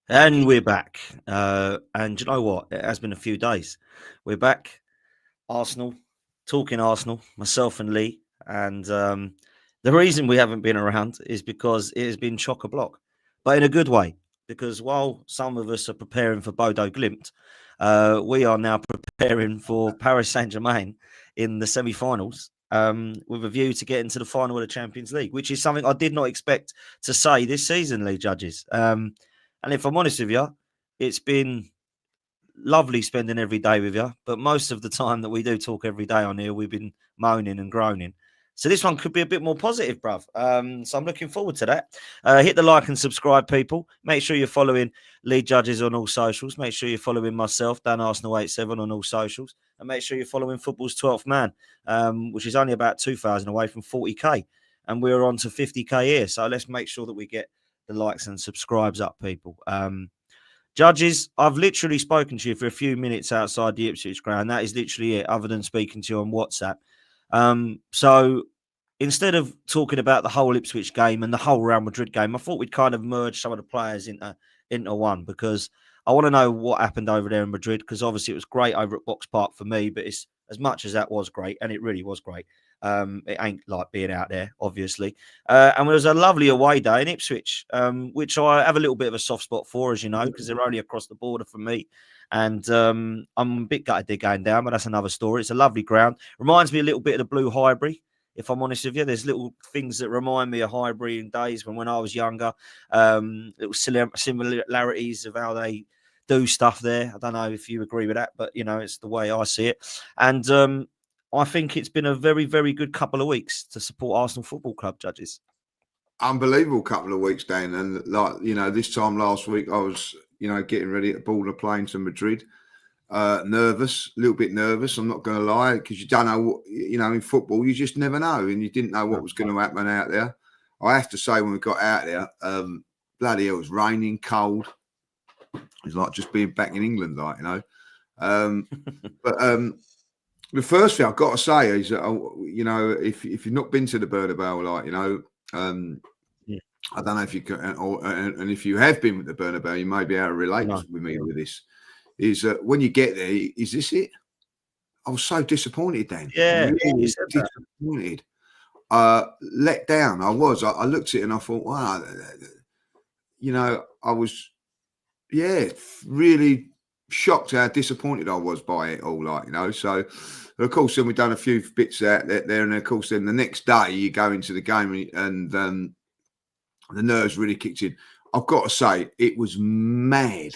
And we're back. And you know what? It has been a few days. We're back. Arsenal, talking Arsenal, myself and Lee. And the reason we haven't been around is because it has been chock a block, but in a good way. Because while some of us are preparing for Bodo Glimt, we are now preparing for Paris Saint Germain in the semi finals with a view to getting to the final of the Champions League, which is something I did not expect to say this season, Lee Judges. And if I'm honest with you, it's been lovely spending every day with you. But most of the time that we do talk every day on here, we've been moaning and groaning. So this one could be a bit more positive, bruv. So I'm looking forward to that. Hit the like and subscribe, people. Make sure you're following Lead Judges on all socials. Make sure you're following myself, Dan Arsenal87 on all socials. And make sure you're following Football's 12th Man, which is only about 2,000 away from 40k. And we're on to 50k here. So let's make sure that we get the likes and subscribes up, people. Judges, I've literally spoken to you for a few minutes outside the Ipswich ground. That is literally it, other than speaking to you on WhatsApp. So instead of talking about the whole Ipswich game and the whole Real Madrid game, I thought we'd kind of merge some of the players into one, because I want to know what happened over there in Madrid, because obviously it was great over at Box Park for me, but it's as much as that was great, and it really was great. It ain't like being out there, obviously. And it was a lovely away day in Ipswich, which I have a little bit of a soft spot for, as you know, because they're only across the border from me. And I'm a bit gutted they're going down, but that's another story. It's a lovely ground. Reminds me a little bit of the Blue Highbury, if I'm honest with you. There's little things that remind me of Highbury in days when I was younger. Little similarities of how they do stuff there. I don't know if you agree with that, but, you know, it's the way I see it. And I think it's been a very, very good couple of weeks to support Arsenal Football Club, Judges. Unbelievable couple of weeks, Dan. And like, you know, this time last week, I was, you know, getting ready to board a plane to Madrid. Nervous, a little bit nervous, I'm not going to lie, because you don't know what, you know, in football, you just never know. And you didn't know what was going to happen out there. I have to say, when we got out there, bloody hell, it was raining, cold. It was like just being back in England, like, you know. But the first thing I've got to say is that, you know, if you've not been to the Bernabeu, like, you know, I don't know if you can, and if you have been with the Bernabeu, you may be able to relate with me with this. Is when you get there, is this it? I was so disappointed, Dan. Yeah, really disappointed. Let down. I was. I looked at it and I thought, wow, you know, I was, really shocked how disappointed I was by it all, like, you know. So, of course, then we've done a few bits out there, and of course, then the next day you go into the game and the nerves really kicked in. I've got to say, it was mad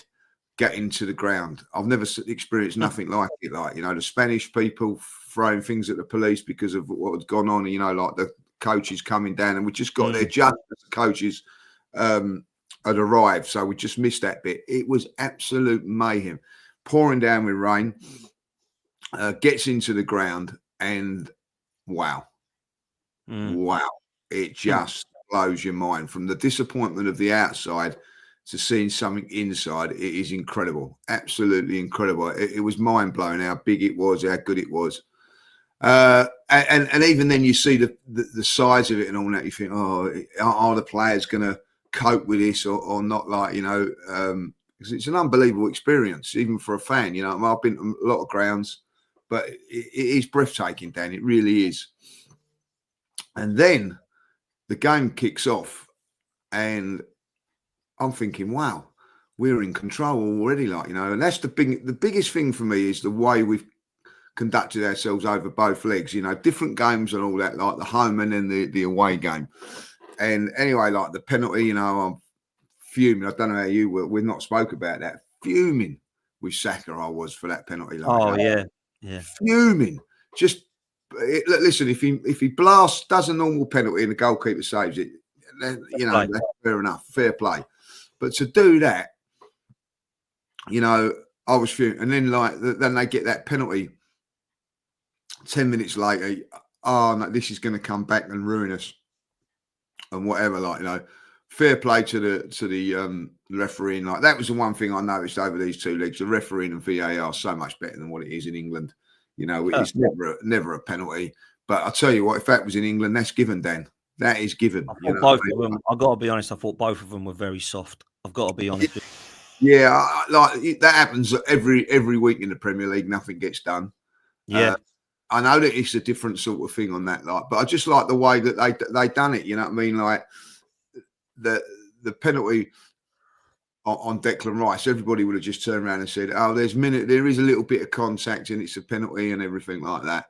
getting to the ground. I've never experienced nothing like it. Like, you know, the Spanish people throwing things at the police because of what had gone on, you know, like the coaches coming down, and we just got there just as the coaches had arrived. So we just missed that bit. It was absolute mayhem. Pouring down with rain, gets into the ground, and wow. It just blows your mind. From the disappointment of the outside to seeing something inside, it is incredible. Absolutely incredible. It was mind-blowing how big it was, how good it was. And even then you see the size of it and all that, you think, oh, are the players going to cope with this or not? Like, you know, because it's an unbelievable experience, even for a fan. You know, I've been to a lot of grounds, but it is breathtaking, Dan. It really is. And then the game kicks off, and I'm thinking, wow, we're in control already, like, you know. And that's the biggest thing for me is the way we've conducted ourselves over both legs, you know, different games and all that, like the home and then the away game. And anyway, like the penalty, you know, I'm fuming. I don't know how you were. We've not spoke about that. Fuming with Saka, I was, for that penalty. Like, yeah. Fuming. Just listen. If he blasts, does a normal penalty, and the goalkeeper saves it, then, you know, that's fair enough, fair play. But to do that, you know, I was fuming. And then then they get that penalty 10 minutes later. Oh no, this is going to come back and ruin us. And whatever, like, you know, fair play to the refereeing. Like, that was the one thing I noticed over these two leagues. The refereeing and VAR are so much better than what it is in England. You know, it's never a penalty. But I tell you what, if that was in England, that's given, Dan. That is given. I've got to be honest, I thought both of them were very soft. I've got to be honest with Yeah, like that happens every week in the Premier League. Nothing gets done. Yeah. I know that it's a different sort of thing on that, like, but I just like the way that they done it. You know what I mean? Like the penalty on Declan Rice, everybody would have just turned around and said, "Oh, there is a little bit of contact and it's a penalty and everything like that."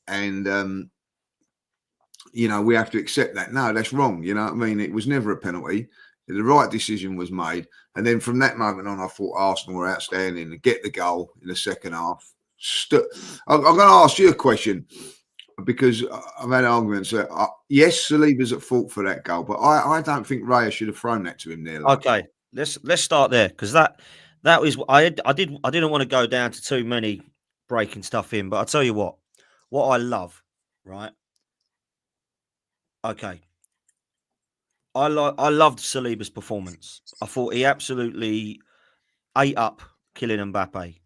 And we have to accept that. No, that's wrong. You know what I mean? It was never a penalty. The right decision was made. And then from that moment on, I thought Arsenal were outstanding and get the goal in the second half. I'm going to ask you a question because I've had arguments. Yes, Saliba's at fault for that goal, but I don't think Raya should have thrown that to him there. Like. Okay, let's start there because that was I didn't want to go down to too many breaking stuff in, but I tell you what I love, right? Okay, I loved Saliba's performance. I thought he absolutely ate up Kylian Mbappe.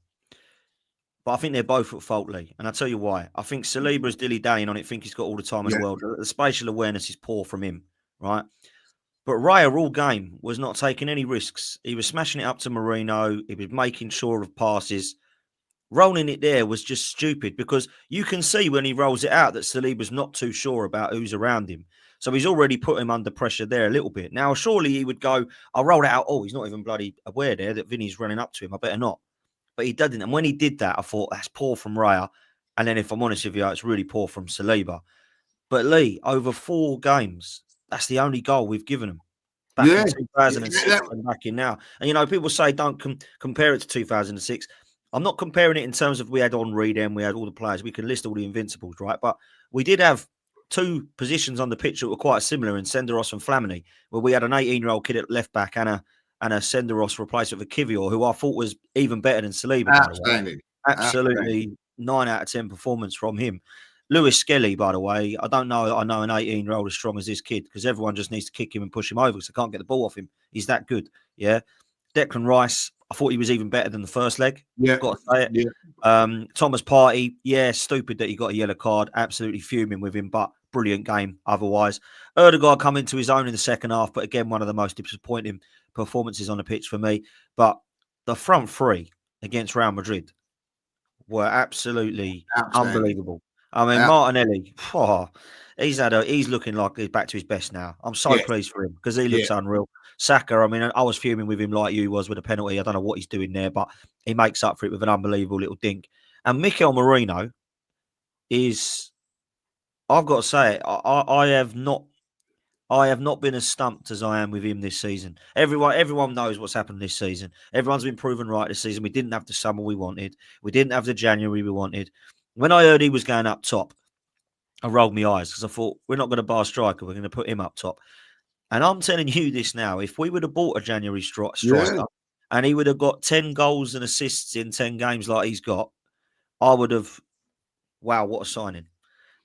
But I think they're both at fault, Lee. And I'll tell you why. I think Saliba's dilly-dallying on it, think he's got all the time in the world. The spatial awareness is poor from him, right? But Raya all game was not taking any risks. He was smashing it up to Marino. He was making sure of passes. Rolling it there was just stupid because you can see when he rolls it out that Saliba's not too sure about who's around him. So he's already put him under pressure there a little bit. Now, surely he would go, I'll roll it out. Oh, he's not even bloody aware there that Vinny's running up to him. I better not. But he didn't. And when he did that, I thought, that's poor from Raya. And then if I'm honest with you, it's really poor from Saliba. But Lee, over 4 games, that's the only goal we've given him. Back in 2006 and back in now. And, people say don't compare it to 2006. I'm not comparing it in terms of we had Henry then, we had all the players. We can list all the invincibles, right? But we did have 2 positions on the pitch that were quite similar in Senderos and Flamini, where we had an 18-year-old kid at left back and a Senderos replaced with a Kivior, who I thought was even better than Saliba. Outstanding. Absolutely 9 out of 10 performance from him. Lewis-Skelly, by the way, I don't know. I know an 18-year-old as strong as this kid because everyone just needs to kick him and push him over because I can't get the ball off him. He's that good. Yeah. Declan Rice, I thought he was even better than the first leg. Yeah. Got to say it. Yeah. Thomas Partey, stupid that he got a yellow card. Absolutely fuming with him, but brilliant game otherwise. Erdegaard come into his own in the second half, but again, one of the most disappointing performances on the pitch for me. But the front 3 against Real Madrid were absolutely unbelievable. I mean, Martinelli, he's looking like he's back to his best now. I'm so pleased for him because he looks unreal. Saka, I mean, I was fuming with him like you was with a penalty. I don't know what he's doing there, but he makes up for it with an unbelievable little dink. And Mikel Merino is, I've got to say it, I have not been as stumped as I am with him this season. Everyone knows what's happened this season. Everyone's been proven right this season. We didn't have the summer we wanted. We didn't have the January we wanted. When I heard he was going up top, I rolled my eyes because I thought, we're not going to buy a striker. We're going to put him up top. And I'm telling you this now, if we would have bought a January striker and he would have got 10 goals and assists in 10 games like he's got, I would have, wow, what a signing.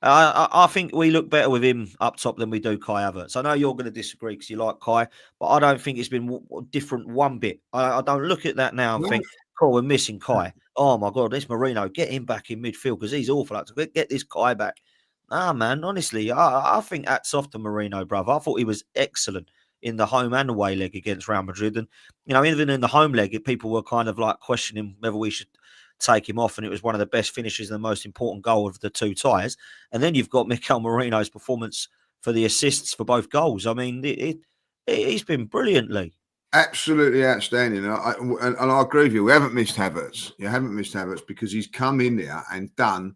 I think we look better with him up top than we do Kai Havertz. I know you're going to disagree because you like Kai, but I don't think it's been different one bit. I don't look at that now and think, cool, we're missing Kai. Oh, my God, this Marino, get him back in midfield because he's awful. Get this Kai back. Ah, man, honestly, I think hats off to Marino, brother. I thought he was excellent in the home and away leg against Real Madrid. And, even in the home leg, people were kind of like questioning whether we should take him off, and it was one of the best finishes and the most important goal of the 2 ties. And then you've got Mikel Merino's performance for the assists for both goals. I mean, he's been brilliantly. Absolutely outstanding. And I agree with you. We haven't missed Havertz. You haven't missed Havertz because he's come in there and done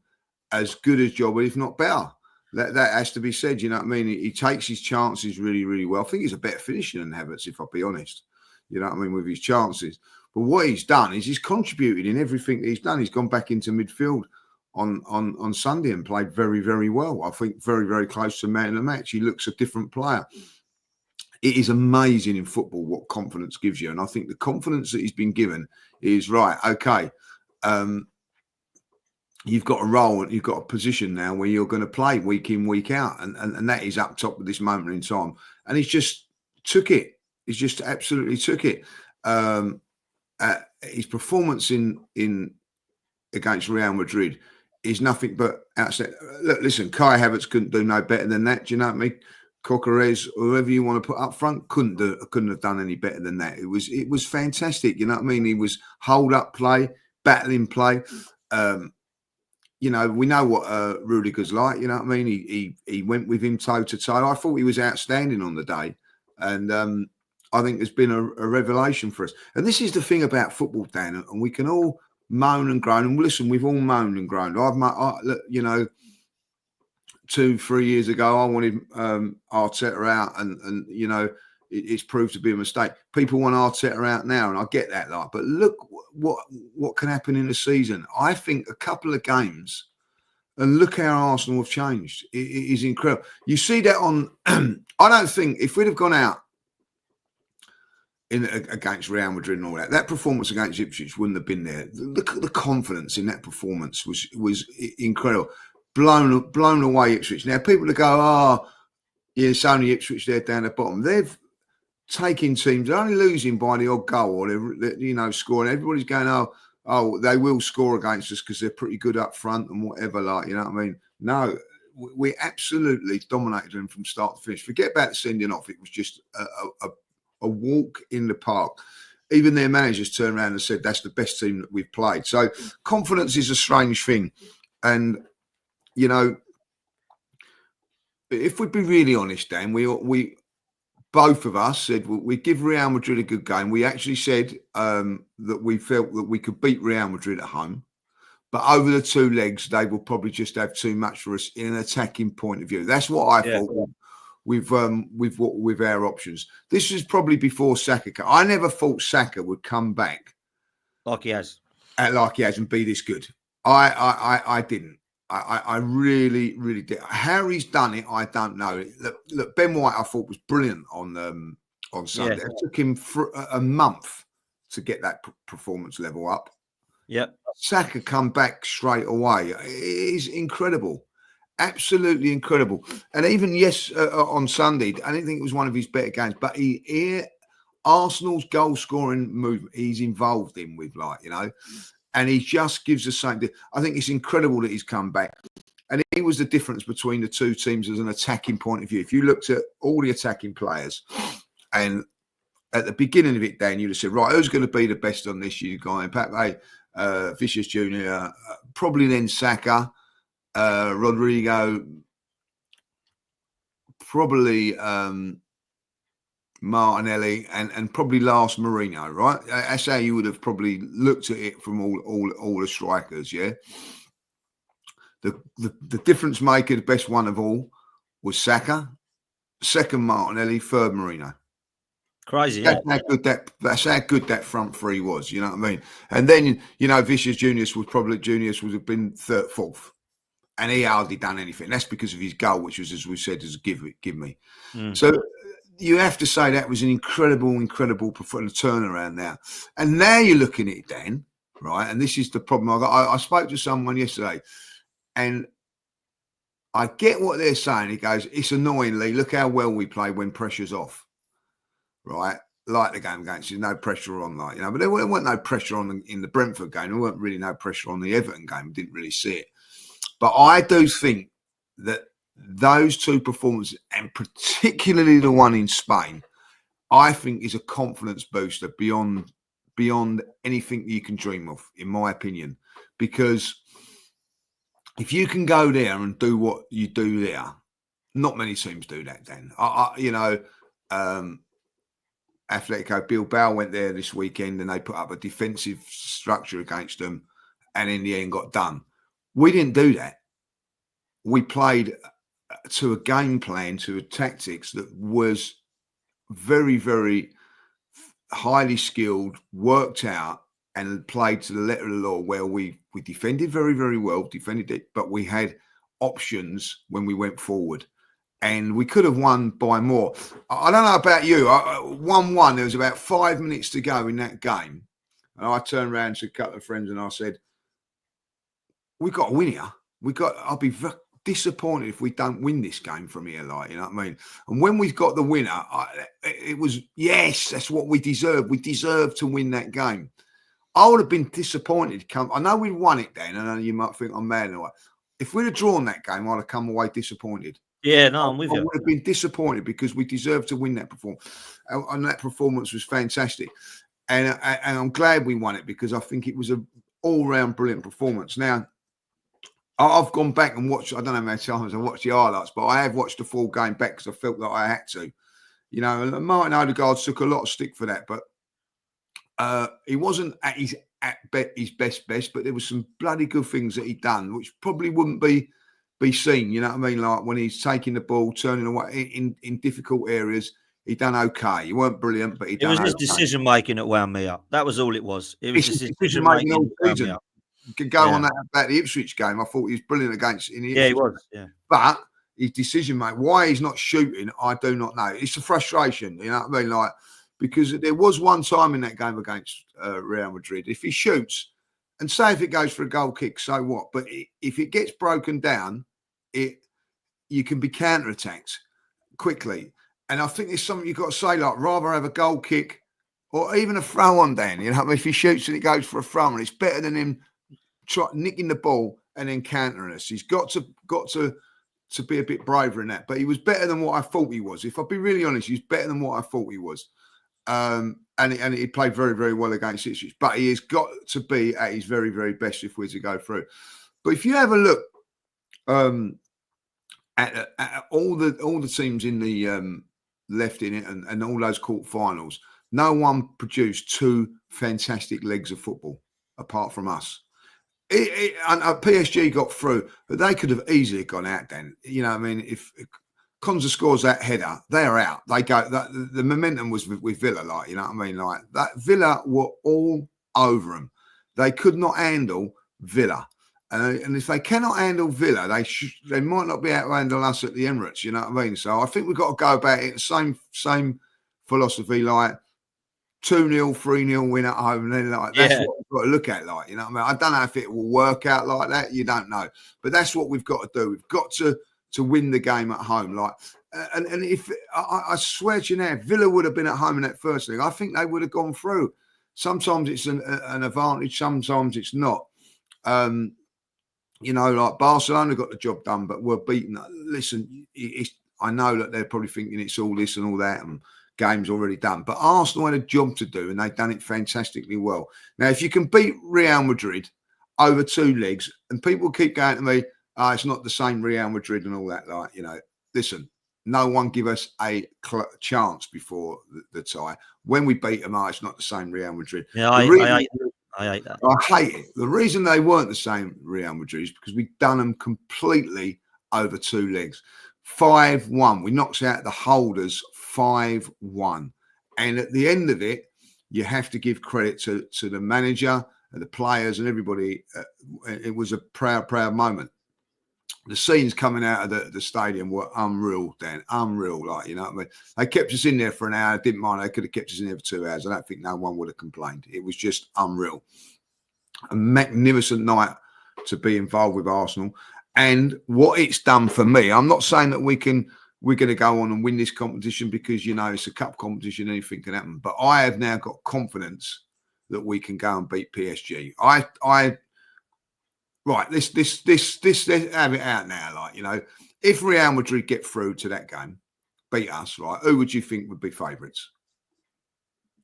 as good a job, if not better. That has to be said. You know what I mean? He takes his chances really, really well. I think he's a better finisher than Havertz, if I'll be honest. You know what I mean? With his chances. But what he's done is he's contributed in everything that he's done. He's gone back into midfield on Sunday and played very, very well. I think very, very close to man of the match. He looks a different player. It is amazing in football what confidence gives you. And I think the confidence that he's been given is, right, okay, you've got a role, you've got a position now where you're going to play week in, week out. And that is up top at this moment in time. And he's just took it. He's just absolutely took it. His performance in against Real Madrid is nothing but outstanding. Look, listen, Kai Havertz couldn't do no better than that. Do you know what I mean? Coquerez, whoever you want to put up front, couldn't have done any better than that. It was fantastic. You know what I mean? He was hold up play, battling play. You know, we know what Rudiger's like. You know what I mean? He went with him toe to toe. I thought he was outstanding on the day, and I think it's been a revelation for us. And this is the thing about football, Dan, and we can all moan and groan. And listen, we've all moaned and groaned. You know, 2-3 years ago, I wanted Arteta out, and you know, it's proved to be a mistake. People want Arteta out now, and I get that, like, but look what can happen in the season. I think a couple of games, and look how Arsenal have changed. It is incredible. You see that on. I don't think if we'd have gone out against Real Madrid and all that performance against Ipswich wouldn't have been there. The confidence in that performance was incredible. Blown away Ipswich. Now people will go, oh, yeah, it's only Ipswich there down the bottom. They've taken teams, they're only losing by the odd goal, or they're, you know, scoring. Everybody's going, oh, they will score against us because they're pretty good up front and whatever, like, you know what I mean? No, we absolutely dominated them from start to finish. Forget about the sending off. It was just a walk in the park. Even their managers turned around and said, that's the best team that we've played. So confidence is a strange thing. And, you know, if we'd be really honest, Dan, we both of us said we give Real Madrid a good game. We actually said that we felt that we could beat Real Madrid at home, but over the two legs, they will probably just have too much for us in an attacking point of view. That's what I thought with our options. This is probably before Saka. I never thought Saka would come back like he has, and be this good. I didn't. I really, really did. How he's done it, I don't know. Look, Ben White, I thought was brilliant on Sunday. Yeah. It took him for a month to get that performance level up. Yep. Saka come back straight away. It is incredible, absolutely incredible. And even on Sunday, I didn't think it was one of his better games, but Arsenal's goal scoring movement, he's involved in with, like, you know. And he just gives us something. I think it's incredible that he's come back. And he was the difference between the two teams as an attacking point of view. If you looked at all the attacking players, and at the beginning of it, Dan, you'd have said, right, who's going to be the best on this year guy? Pepe, Vicious Jr., probably then Saka, Rodrigo, probably Martinelli, and probably last Mourinho, right? That's how you would have probably looked at it from all the strikers, yeah? The difference maker, the best one of all, was Saka, second Martinelli, third Mourinho. Crazy, that's how good that front three was, you know what I mean? And then, you know, Vicious Junius would have been third, fourth. And he hardly done anything. That's because of his goal, which was, as we said, is give me. So you have to say that was an incredible turnaround now. And now you're looking at it, Dan, right? And this is the problem. I spoke to someone yesterday, and I get what they're saying. He goes, it's annoying, Lee. Look how well we play when pressure's off, right? Like the game against, there's no pressure on, like, you know. But there weren't no pressure on in the Brentford game. There weren't really no pressure on the Everton game. We didn't really see it. But I do think that those two performances, and particularly the one in Spain, I think is a confidence booster beyond anything you can dream of, in my opinion. Because if you can go there and do what you do there, not many teams do that, Dan. Atletico Bilbao went there this weekend and they put up a defensive structure against them, and in the end got done. We didn't do that. We played to a game plan, to a tactics that was very, very highly skilled, worked out, and played to the letter of the law, where we defended very, very well, but we had options when we went forward. And we could have won by more. I don't know about you. 1-1, there was about 5 minutes to go in that game. And I turned around to a couple of friends and I said, we've got to win here. I'll be very disappointed if we don't win this game from here, like, you know what I mean? And when we've got the winner, it was, yes, that's what we deserve. We deserve to win that game. I would have been disappointed. I know we won it then. I know you might think I'm mad or what. If we'd have drawn that game, I'd have come away disappointed. Yeah, no, I'm with I you. would have been disappointed because we deserved to win that performance, and that performance was fantastic. And I'm glad we won it because I think it was an all-round brilliant performance. Now, I've gone back and watched. I don't know how many times I watched the highlights, but I have watched the full game back because I felt that I had to. And Martin Odegaard took a lot of stick for that, but he wasn't at his best, but there was some bloody good things that he'd done, which probably wouldn't be seen. You know what I mean? Like when he's taking the ball, turning away in difficult areas, he done okay. He weren't brilliant, but he It done was his okay. decision making that wound me up. That was all it was. It was It's his his decision making making all that wound me season. up. You could go on Yeah. that about the Ipswich game. I thought he was brilliant in the Yeah, he Ipswich was. Yeah. But his decision making, why he's not shooting, I do not know. It's a frustration, you know what I mean? Like, because there was one time in that game against Real Madrid, if he shoots, and say if it goes for a goal kick, so what? But if it gets broken down, you can be counter-attacked quickly. And I think there's something you've got to say, like, rather have a goal kick or even a throw on Dan. You know, if he shoots and it goes for a throw on, it's better than him nicking the ball and then countering us. He's got to be a bit braver in that. But he was better than what I thought he was. If I'll be really honest, he's better than what I thought he was. And he played very, very well against Ipswich. But he has got to be at his very, very best if we're to go through. But if you have a look at all the teams in the left in it and all those quarterfinals, no one produced two fantastic legs of football apart from us. And PSG got through, but they could have easily gone out then. You know what I mean? If Konza scores that header, they're out. They go. The momentum was with Villa, like, you know what I mean? Like, that Villa were all over them. They could not handle Villa. And if they cannot handle Villa, they might not be able to handle us at the Emirates, you know what I mean? So I think we've got to go about it the same philosophy, like 2-0, 3-0 win at home. And then, like, that's what we've got to look at, like, you know what I mean? I don't know if it will work out like that. You don't know. But that's what we've got to do. We've got to win the game at home. Like, and if I swear to you now, Villa would have been at home in that first league, I think they would have gone through. Sometimes it's an advantage, sometimes it's not. You know, like Barcelona got the job done, but were beaten. Listen, I know that they're probably thinking it's all this and all that, and game's already done. But Arsenal had a job to do, and they've done it fantastically well. Now, if you can beat Real Madrid over two legs, and people keep going to me, it's not the same Real Madrid and all that, like, you know, listen, no one give us a chance before the tie. When we beat them, it's not the same Real Madrid. Yeah, I hate that. I hate it. The reason they weren't the same Real Madrid is because we've done them completely over two legs. 5-1. We knocked out the holders 5-1. And at the end of it, you have to give credit to the manager and the players and everybody. It was a proud moment. The scenes coming out of the stadium were unreal, Dan. Unreal, like, you know what I mean? They kept us in there for an hour. Didn't mind. They could have kept us in there for 2 hours. I don't think no one would have complained. It was just unreal. A magnificent night to be involved with Arsenal. And what it's done for me, I'm not saying that we're going to go on and win this competition because, you know, it's a cup competition, anything can happen. But I have now got confidence that we can go and beat PSG. Right, let's have it out now. Like, you know, if Real Madrid get through to that game, beat us, right? Who would you think would be favourites?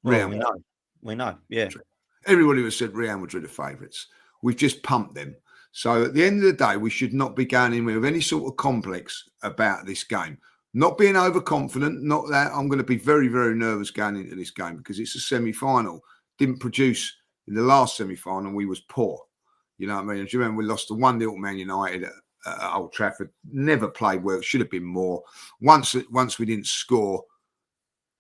Well, we know. Yeah, everybody has said Real Madrid are favourites. We've just pumped them. So at the end of the day, we should not be going in with any sort of complex about this game. Not being overconfident. Not that I'm going to be very, very nervous going into this game because it's a semi-final. Didn't produce in the last semi-final. We was poor. You know what I mean? Do you remember we lost to 1-0 Man United at Old Trafford? Never played well. Should have been more. Once we didn't score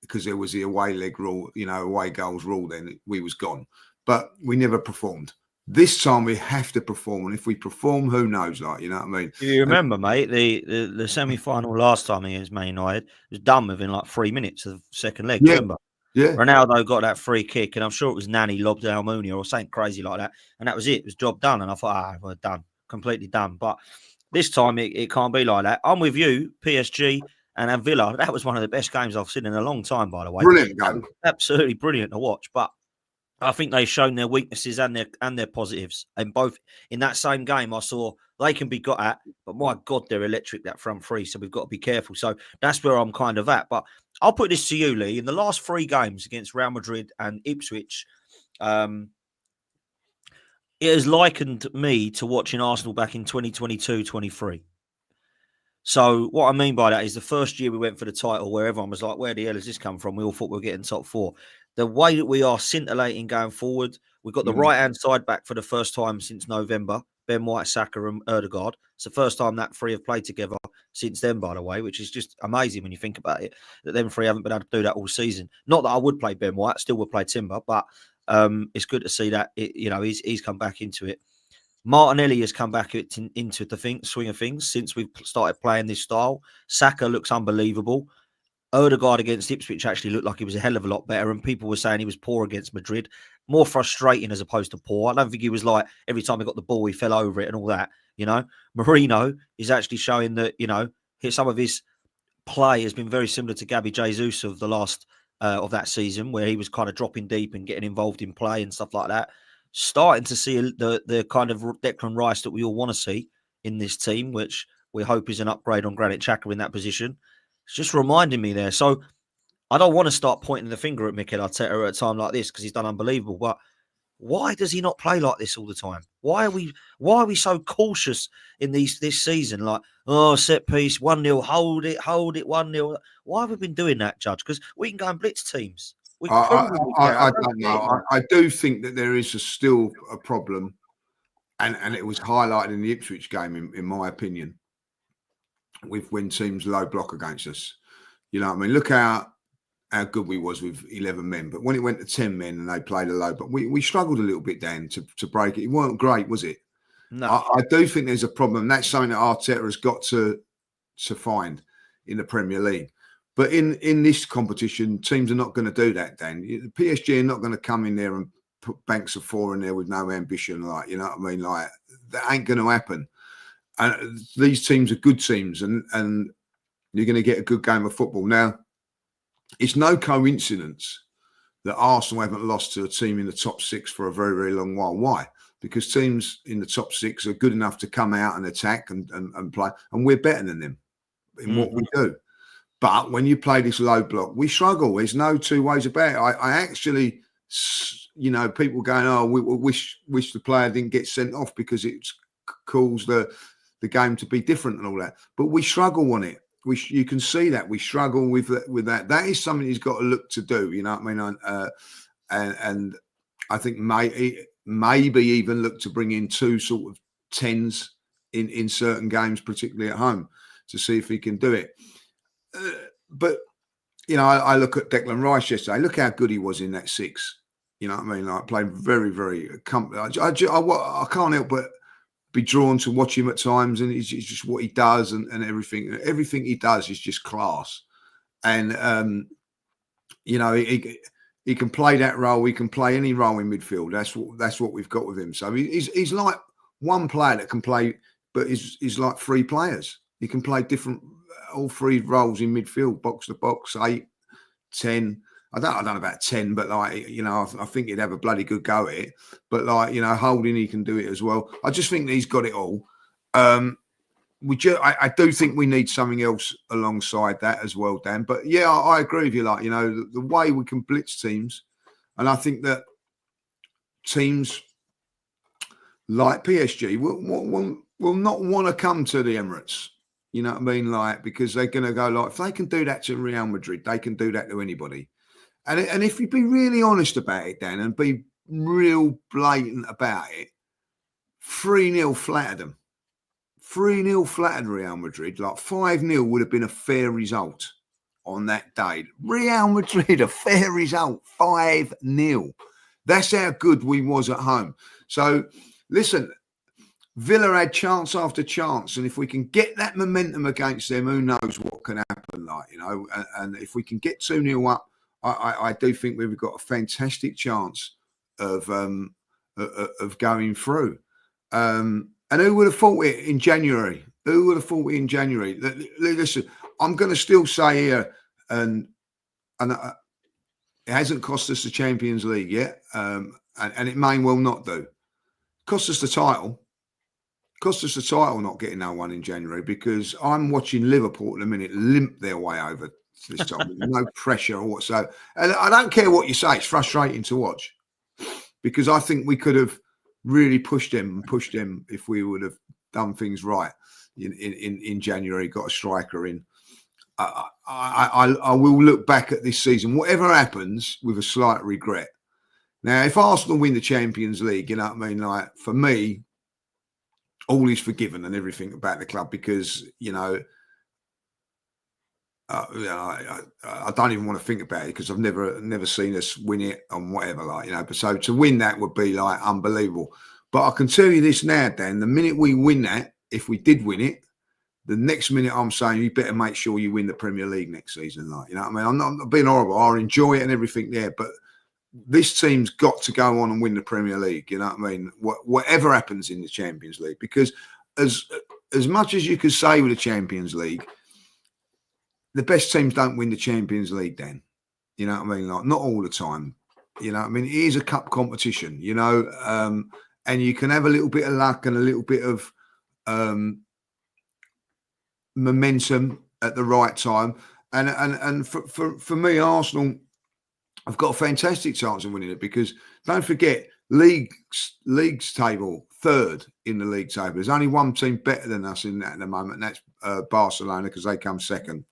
because there was the away leg rule, you know, away goals rule, then we was gone. But we never performed. This time we have to perform. And if we perform, who knows? Like, you know what I mean? You remember, mate, the semi-final last time against Man United was done within like 3 minutes of the second leg. Yeah. Remember? Yeah. Ronaldo got that free kick, and I'm sure it was Nani lobbed Almunia or something crazy like that, and that was it. It was job done, and I thought, we're done, completely done. But this time it can't be like that. I'm with you, PSG and Villa. That was one of the best games I've seen in a long time, by the way. Brilliant game, absolutely brilliant to watch. But I think they've shown their weaknesses and their positives. And both in that same game, I saw They can be got at, but my God, they're electric, that front three. So we've got to be careful. So that's where I'm kind of at. But I'll put this to you, Lee. In the last 3 games against Real Madrid and Ipswich, it has likened me to watching Arsenal back in 2022-23. So what I mean by that is the first year we went for the title where everyone was like, where the hell has this come from? We all thought we were getting top 4. The way that we are scintillating going forward, we've got the right-hand side back for the first time since November. Ben White, Saka and Ødegaard. It's the first time that 3 have played together since then, by the way, which is just amazing when you think about it, that them 3 haven't been able to do that all season. Not that I would play Ben White, still would play Timber, but it's good to see that, he's come back into it. Martinelli has come back into the swing of things since we've started playing this style. Saka looks unbelievable. Ødegaard against Ipswich actually looked like he was a hell of a lot better, and people were saying he was poor against Madrid. More frustrating as opposed to poor. I don't think he was like every time he got the ball, he fell over it and all that. Marino is actually showing that, some of his play has been very similar to Gabby Jesus of the last of that season, where he was kind of dropping deep and getting involved in play and stuff like that. Starting to see the kind of Declan Rice that we all want to see in this team, which we hope is an upgrade on Granit Xhaka in that position. It's just reminding me there. So I don't want to start pointing the finger at Mikel Arteta at a time like this because he's done unbelievable. But why does he not play like this all the time? Why are we so cautious in this season? Like, set piece, 1-0, hold it, 1-0. Why have we been doing that, Judge? Because we can go and blitz teams. I don't know. I do think that there is still a problem, and it was highlighted in the Ipswich game, in my opinion, with when teams low block against us. You know what I mean? Look how good we was with 11 men. But when it went to 10 men and they played a low block, we struggled a little bit, Dan, to break it. It weren't great, was it? No. I do think there's a problem. That's something that Arteta has got to find in the Premier League. But in this competition, teams are not going to do that, Dan. The PSG are not going to come in there and put banks of 4 in there with no ambition. Like, you know what I mean? Like, that ain't going to happen. And these teams are good teams, and you're going to get a good game of football. Now, it's no coincidence that Arsenal haven't lost to a team in the top 6 for a very, very long while. Why? Because teams in the top 6 are good enough to come out and attack and play, and we're better than them in what we do. But when you play this low block, we struggle. There's no 2 ways about it. I actually, people going, we wish the player didn't get sent off because it caused the game to be different and all that. But we struggle on it. You can see that we struggle with that. That is something he's got to look to do. You know what I mean? And I think maybe even look to bring in 2 sort of 10s in certain games, particularly at home, to see if he can do it. But I look at Declan Rice yesterday. Look how good he was in that 6. You know what I mean? Like, played very, very comfortable. I can't help but be drawn to watch him at times, and it's just what he does and everything. Everything he does is just class. And he can play that role. He can play any role in midfield. That's what we've got with him. So he's like one player that can play, but he's like 3 players. He can play all 3 roles in midfield, box to box, 8, 10. I don't know about 10, but I think he'd have a bloody good go at it. But holding, he can do it as well. I just think that he's got it all. I do think we need something else alongside that as well, Dan. But yeah, I agree with you. Like, the way we can blitz teams, and I think that teams like PSG will not want to come to the Emirates. You know what I mean? Like, because they're going to go, like, if they can do that to Real Madrid, they can do that to anybody. And if you be really honest about it, Dan, and be real blatant about it, 3-0 flattered them. 3-0 flattered Real Madrid. Like, 5-0 would have been a fair result on that day. Real Madrid, a fair result, 5-0. That's how good we was at home. So, listen, Villa had chance after chance, and if we can get that momentum against them, who knows what can happen, like, and if we can get 2-0 up, I do think we've got a fantastic chance of going through. And who would have thought it in January? Who would have thought it in January? Listen, I'm going to still say here, and it hasn't cost us the Champions League yet, and it may well not do. It cost us the title. Cost us the title not getting no one in January, because I'm watching Liverpool at the minute limp their way over this time with no pressure or whatsoever. And I don't care what you say, it's frustrating to watch, because I think we could have really pushed them if we would have done things right in January, got a striker in. I will look back at this season, whatever happens, with a slight regret. Now, if Arsenal win the Champions League, you know what I mean? Like, for me, all is forgiven and everything about the club, because, you know, I don't even want to think about it, because I've never seen us win it and whatever, like, you know. But so to win that would be like unbelievable. But I can tell you this now, Dan, the minute we win that, if we did win it, the next minute I'm saying you better make sure you win the Premier League next season. Like, you know what I mean? I'm not being horrible. I enjoy it and everything there, but this team's got to go on and win the Premier League. You know what I mean? Whatever happens in the Champions League, because as much as you could say with the Champions League, the best teams don't win the Champions League, Dan. You know what I mean? Like, not all the time. You know what I mean? It is a cup competition, you know, and you can have a little bit of luck and a little bit of momentum at the right time. And for me, Arsenal, I've got a fantastic chance of winning it, because don't forget, league's table, third in the league table. There's only one team better than us in that at the moment, and that's Barcelona, because they come second.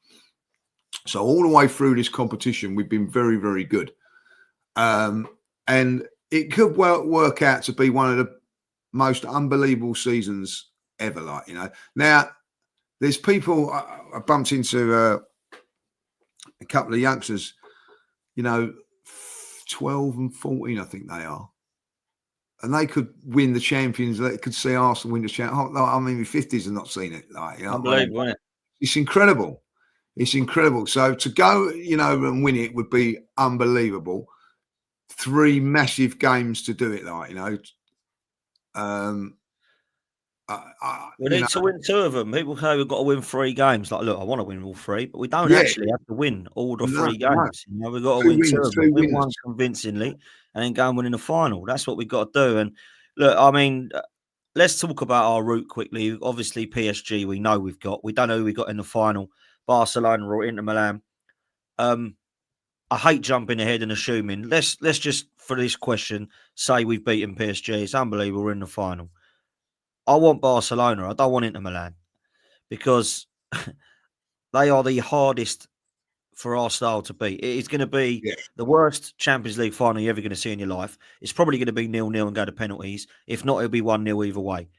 So all the way through this competition, we've been very, very good. And it could work out to be one of the most unbelievable seasons ever, like, you know. Now, there's people, I bumped into a couple of youngsters, you know, 12 and 14, I think they are. And they could win the Champions League, could see Arsenal win the Champions. I mean, my 50s have not seen it. Like, you know, Unbelievable, isn't it? It's incredible. It's incredible. So to go, you know, and win it would be unbelievable. 3 massive games to do it, like, you know. We need to win 2 of them. People say we've got to win 3 games. Like, look, I want to win all 3, but we don't actually have to win all the 3 games. You know, we've got to win 2 of them. Win one convincingly, and then go and win in the final. That's what we've got to do. And look, I mean, let's talk about our route quickly. Obviously, PSG, we know we've got. We don't know who we got in the final. Barcelona or Inter Milan. I hate jumping ahead and assuming. Let's just, for this question, say we've beaten PSG. It's unbelievable. We're in the final. I want Barcelona. I don't want Inter Milan, because they are the hardest for our style to beat. It is going to be the worst Champions League final you're ever going to see in your life. It's probably going to be 0-0 and go to penalties. If not, it'll be 1-0 either way.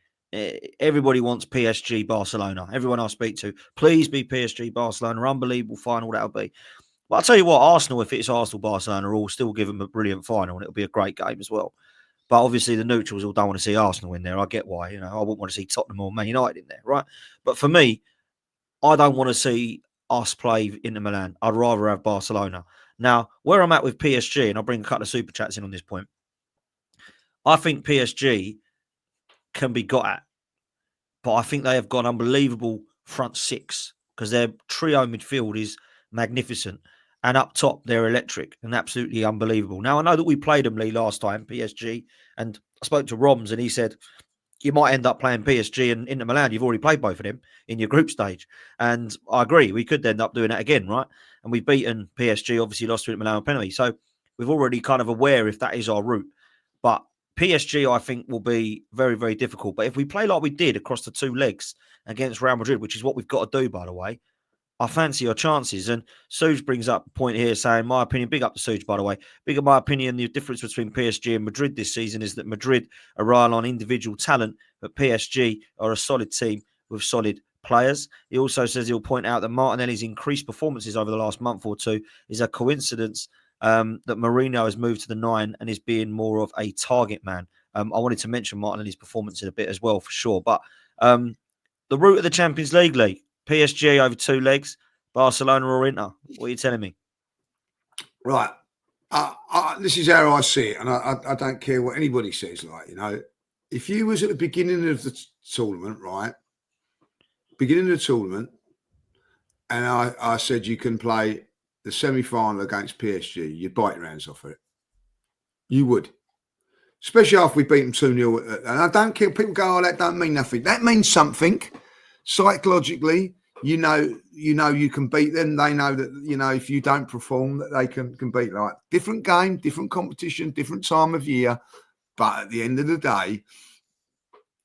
Everybody wants PSG Barcelona. Everyone I speak to, please be PSG Barcelona. Unbelievable final that'll be. But I'll tell you what, Arsenal, if it's Arsenal Barcelona, will still give them a brilliant final, and it'll be a great game as well. But obviously, the neutrals all don't want to see Arsenal in there. I get why. You know, I wouldn't want to see Tottenham or Man United in there, right? But for me, I don't want to see us play Inter Milan. I'd rather have Barcelona. Now, where I'm at with PSG, and I'll bring a couple of super chats in on this point, I think PSG can be got at, but I think they have got an unbelievable front 6, because their trio midfield is magnificent. And up top, they're electric and absolutely unbelievable. Now, I know that we played them, Lee, last time, PSG, and I spoke to Roms, and he said, you might end up playing PSG and Inter Milan. You've already played both of them in your group stage. And I agree, we could end up doing that again, right? And we've beaten PSG, obviously lost to Inter Milan on penalty. So we've already kind of aware if that is our route. But PSG, I think, will be very, very difficult. But if we play like we did across the 2 legs against Real Madrid, which is what we've got to do, by the way, I fancy our chances. And Suj brings up a point here saying, my opinion, big up to Suj, by the way, big up my opinion, the difference between PSG and Madrid this season is that Madrid are relying on individual talent, but PSG are a solid team with solid players. He also says he'll point out that Martinelli's increased performances over the last month or 2 is a coincidence that Mourinho has moved to the 9 and is being more of a target man. I wanted to mention Martinelli's performance in a bit as well, for sure. But the route of the Champions League, PSG over 2 legs, Barcelona or Inter. What are you telling me? Right. This is how I see it, and I don't care what anybody says. Like, you know, if you was at the beginning of the tournament, right, and I said you can play the semi-final against PSG, you'd bite your hands off it. You would. especially after we beat them 2-0. And I don't care. People go, "Oh, that don't mean nothing." That means something psychologically. You know, you can beat them. They know that, if you don't perform, that they can beat. Like, different game, different competition, different time of year. But at the end of the day,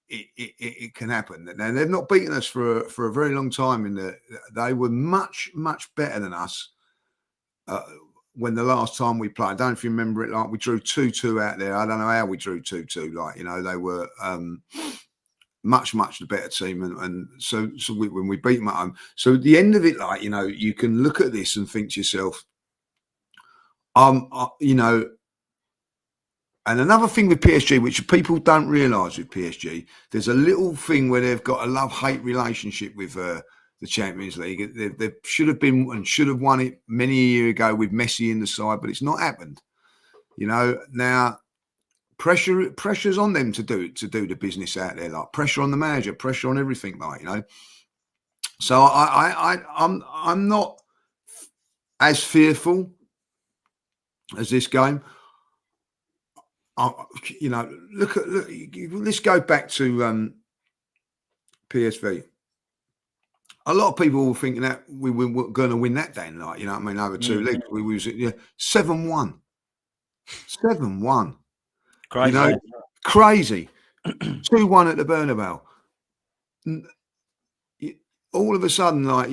it can happen. Now, they've not beaten us for a very long time. They were much, much better than us when the last time we played. I don't know if you remember it. Like, we drew 2-2 out there. I don't know how we drew 2-2. Like, they were much, much the better team. And so when we beat them at home. So at the end of it, like, you can look at this and think to yourself, and another thing with PSG, which people don't realise with PSG, there's a little thing where they've got a love-hate relationship with the Champions League. They should have been and should have won it many a year ago with Messi in the side, but it's not happened. Now pressure's on them to do the business out there, like pressure on the manager, pressure on everything, like, So I'm not as fearful as this game. Look. Let's go back to PSV. A lot of people were thinking that we were going to win that day, like, over 2 legs. We was 7-1, 7-1. Crazy, crazy. 2-1 at the Bernabeu. All of a sudden, like,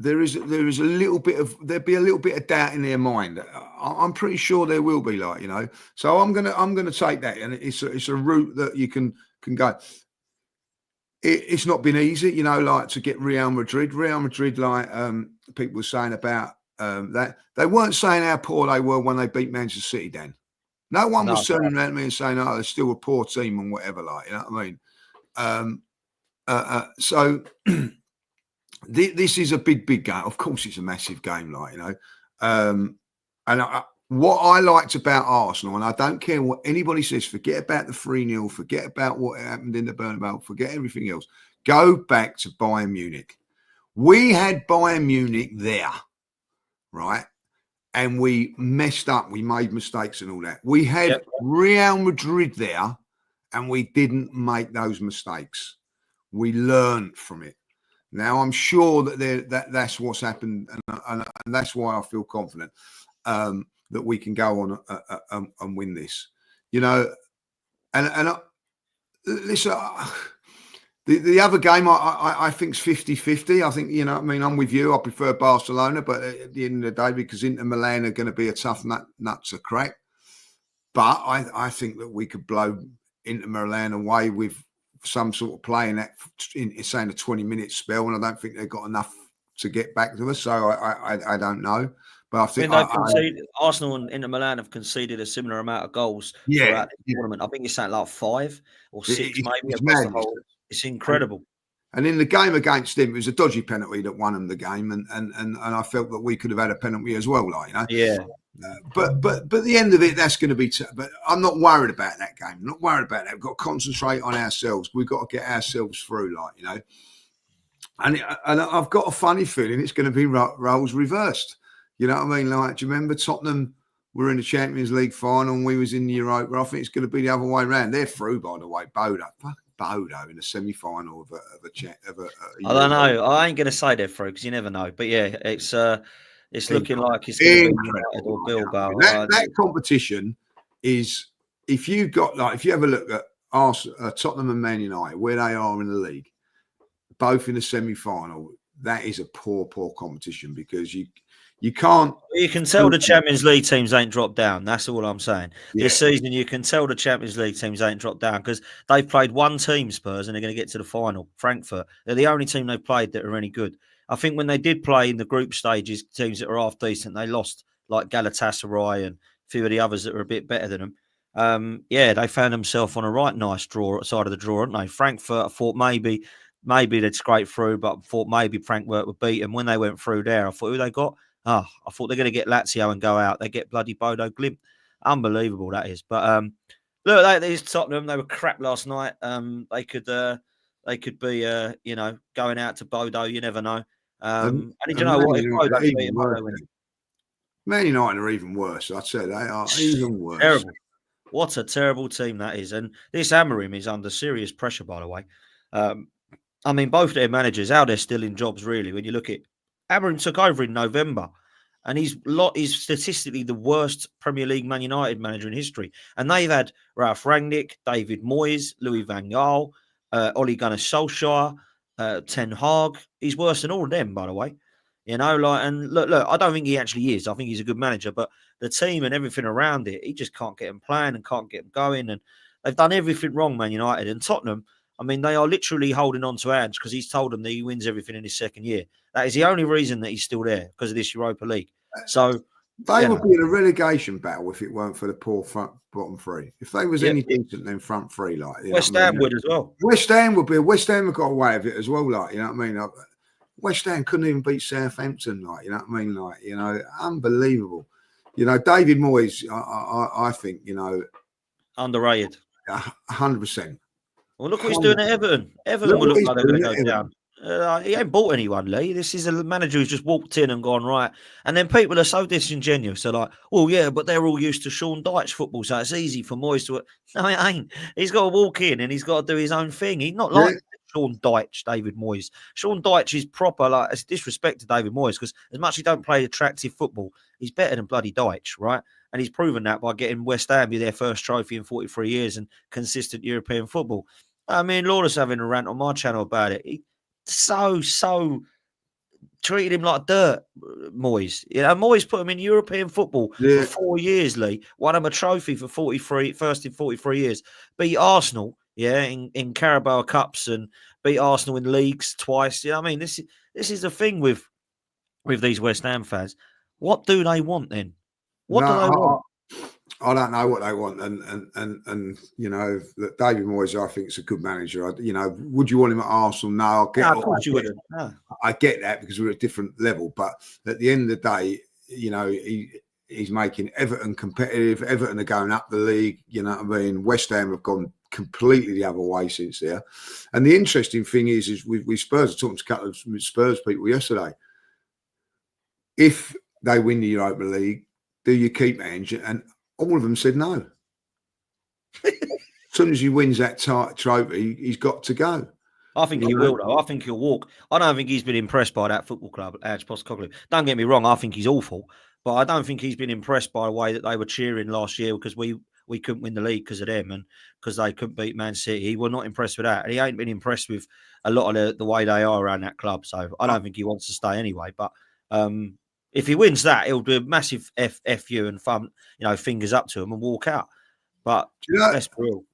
there is a little bit of there'd be a little bit of doubt in their mind. I'm pretty sure there will be, like, So I'm gonna take that, and it's a route that you can go. It's not been easy, like, to get Real Madrid. Real Madrid, like, people were saying about that, they weren't saying how poor they were when they beat Manchester City. Dan, no one was turning around to me and saying, "Oh, they're still a poor team," and whatever, like, you know what I mean? So. This is a big game. Of course, it's a massive game, like, what I liked about Arsenal, and I don't care what anybody says, forget about the 3-0, forget about what happened in the Bernabeu, forget everything else. Go back to Bayern Munich. We had Bayern Munich there, right? And we messed up. We made mistakes and all that. We had Real Madrid there, and we didn't make those mistakes. We learned from it. Now, I'm sure that that's what's happened, and that's why I feel confident that we can go on and win this. Listen, the other game I think is 50-50. I think, I'm with you. I prefer Barcelona, but at the end of the day, because Inter Milan are going to be a tough nut to crack. But I think that we could blow Inter Milan away with some sort of play in that, saying a 20-minute spell, and I don't think they've got enough to get back to us. So I don't know, but I think Arsenal and Inter Milan have conceded a similar amount of goals throughout the tournament. I think it's something like 5 or 6, maybe. It's incredible. And in the game against them, it was a dodgy penalty that won them the game, and I felt that we could have had a penalty as well, like, Yeah. But at the end of it, that's going to be. But I'm not worried about that game. I'm not worried about that. We've got to concentrate on ourselves. We've got to get ourselves through, like, And I've got a funny feeling it's going to be roles reversed. You know what I mean? Like, do you remember Tottenham were in the Champions League final and we was in the Europa? I think it's going to be the other way around. They're through, by the way. Bodo in the semi-final of a I don't know. I ain't going to say they're through because you never know. But yeah, it's looking like it's going to be United or Bilbao. That competition is, if you have a look at Tottenham and Man United, where they are in the league, both in the semi-final, that is a poor competition, because you can't. You can tell the Champions League teams ain't dropped down. That's all I'm saying. Yeah. This season, you can tell the Champions League teams ain't dropped down because they've played one team, Spurs, and they're going to get to the final. Frankfurt. They're the only team they've played that are any good. I think when they did play in the group stages, teams that were half decent, they lost, like Galatasaray and a few of the others that were a bit better than them. They found themselves on a right nice side of the draw, aren't they? Frankfurt, I thought maybe they'd scrape through, but I thought maybe Frankfurt would beat them. When they went through there, I thought, who they got? I thought they're going to get Lazio and go out. They get bloody Bodo Glimt. Unbelievable, that is. But look, these Tottenham, they were crap last night. They could be, going out to Bodo. You never know. And you know what? Man United are even worse. I'd say they are even worse. Terrible. What a terrible team that is. And this Amorim is under serious pressure, by the way. Um, I mean, both their managers, how they're still in jobs, really. When you look at Amorim took over in November, and he's statistically the worst Premier League Man United manager in history. And they've had Ralph Rangnick, David Moyes, Louis van Gaal, Ole Gunnar Solskjaer, Ten Hag. He's worse than all of them, by the way. And look, I don't think he actually is. I think he's a good manager, but the team and everything around it, he just can't get them playing and can't get them going. And they've done everything wrong, Man United. And Tottenham, I mean, they are literally holding on to hands because he's told them that he wins everything in his second year. That is the only reason that he's still there, because of this Europa League. So they would be in a relegation battle if it weren't for the poor bottom three. If they was any decent, then front three, like West Ham would as well. West Ham would be. West Ham have got away with it as well, like you know what I mean. West Ham couldn't even beat Southampton, like you know what I mean, like unbelievable. David Moyes, I think Underrated. 100%. Well, look what he's doing at Everton. Everton will look like they're going to go down. He ain't bought anyone, Lee. This is a manager who's just walked in and gone, right. And then people are so disingenuous. They're like, oh, yeah, but they're all used to Sean Dyche football, so it's easy for Moyes to... No, it ain't. He's got to walk in and he's got to do his own thing. He's not like Sean Dyche, David Moyes. Sean Dyche is proper, like, it's disrespect to David Moyes, because as much as he don't play attractive football, he's better than bloody Dyche, right? And he's proven that by getting West Ham their first trophy in 43 years and consistent European football. I mean, Lawless having a rant on my channel about it. He so treated him like dirt, Moyes. Moyes put him in European football for 4 years, Lee. Won him a trophy for 43 years. Beat Arsenal, in Carabao Cups, and beat Arsenal in leagues twice. I mean, this is the thing with these West Ham fans. What do they want then? What do they want? I don't know what they want, and David Moyes, I think, is a good manager. Would you want him at Arsenal? No, of course you wouldn't. No. I get that because we're at a different level, but at the end of the day, he's making Everton competitive. Everton are going up the league. You know what I mean? West Ham have gone completely the other way since there. And the interesting thing is with Spurs, I was talking to a couple of Spurs people yesterday. If they win the Europa League, do you keep Ange? And all of them said no. As soon as he wins that trophy, he's got to go. I think he will, though. I think he'll walk. I don't think he's been impressed by that football club, Ange Postecoglou. Don't get me wrong, I think he's awful. But I don't think he's been impressed by the way that they were cheering last year because we couldn't win the league because of them and because they couldn't beat Man City. He was not impressed with that. And he ain't been impressed with a lot of the way they are around that club. So I don't think he wants to stay anyway. But if he wins that, he'll do a massive FU and fun, fingers up to him and walk out. But that's real.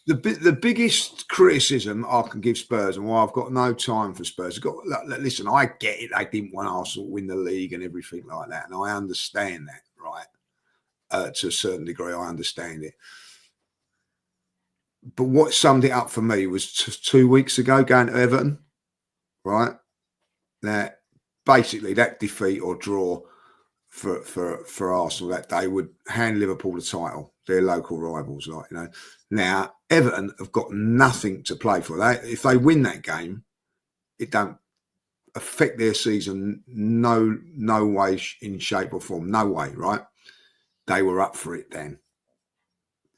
The biggest criticism I can give Spurs and why I've got no time for Spurs. Listen, I get it. They didn't want Arsenal to win the league and everything like that. And I understand that, right? To a certain degree, I understand it. But what summed it up for me was 2 weeks ago going to Everton, right? That basically that defeat or draw for Arsenal that day would hand Liverpool the title, their local rivals, Now, Everton have got nothing to play for. If they win that game, it don't affect their season no way in shape or form. No way, right? They were up for it then.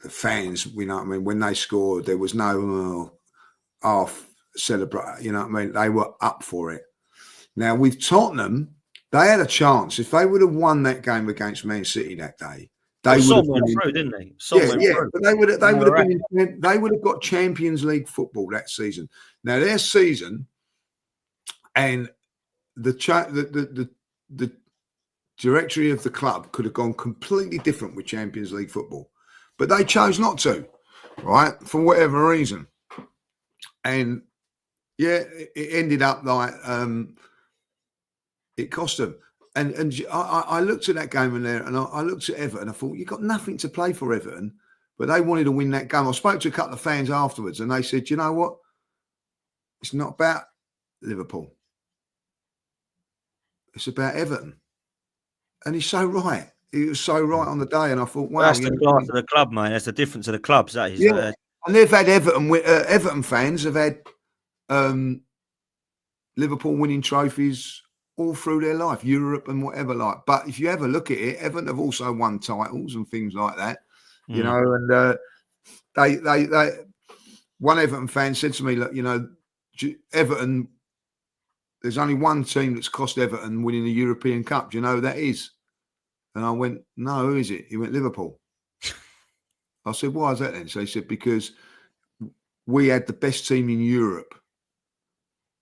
The fans, when they scored, there was no half celebrate, they were up for it. Now, with Tottenham, they had a chance. If they would have won that game against Man City that day, they would have went through, didn't they? But they would have got Champions League football that season. Now their season and the directory of the club could have gone completely different with Champions League football, but they chose not to, right, for whatever reason. And it ended up like it cost them. And I looked at that game in there and I looked at Everton. I thought, you've got nothing to play for Everton, but they wanted to win that game. I spoke to a couple of fans afterwards and they said, you know what? It's not about Liverpool. It's about Everton. And he's so right. He was so right on the day. And I thought, wow. That's the class of the club, man. That's the difference of the clubs. That is. Yeah. And they've had Everton fans have had Liverpool winning trophies all through their life, Europe and whatever like. But if you ever look at it, Everton have also won titles and things like that. you know, and they one Everton fan said to me, look, you know, Everton, there's only one team that's cost Everton winning the European Cup. Do you know who that is? And I went, no, who is it? He went, Liverpool. I said, why is that then? So he said, because we had the best team in Europe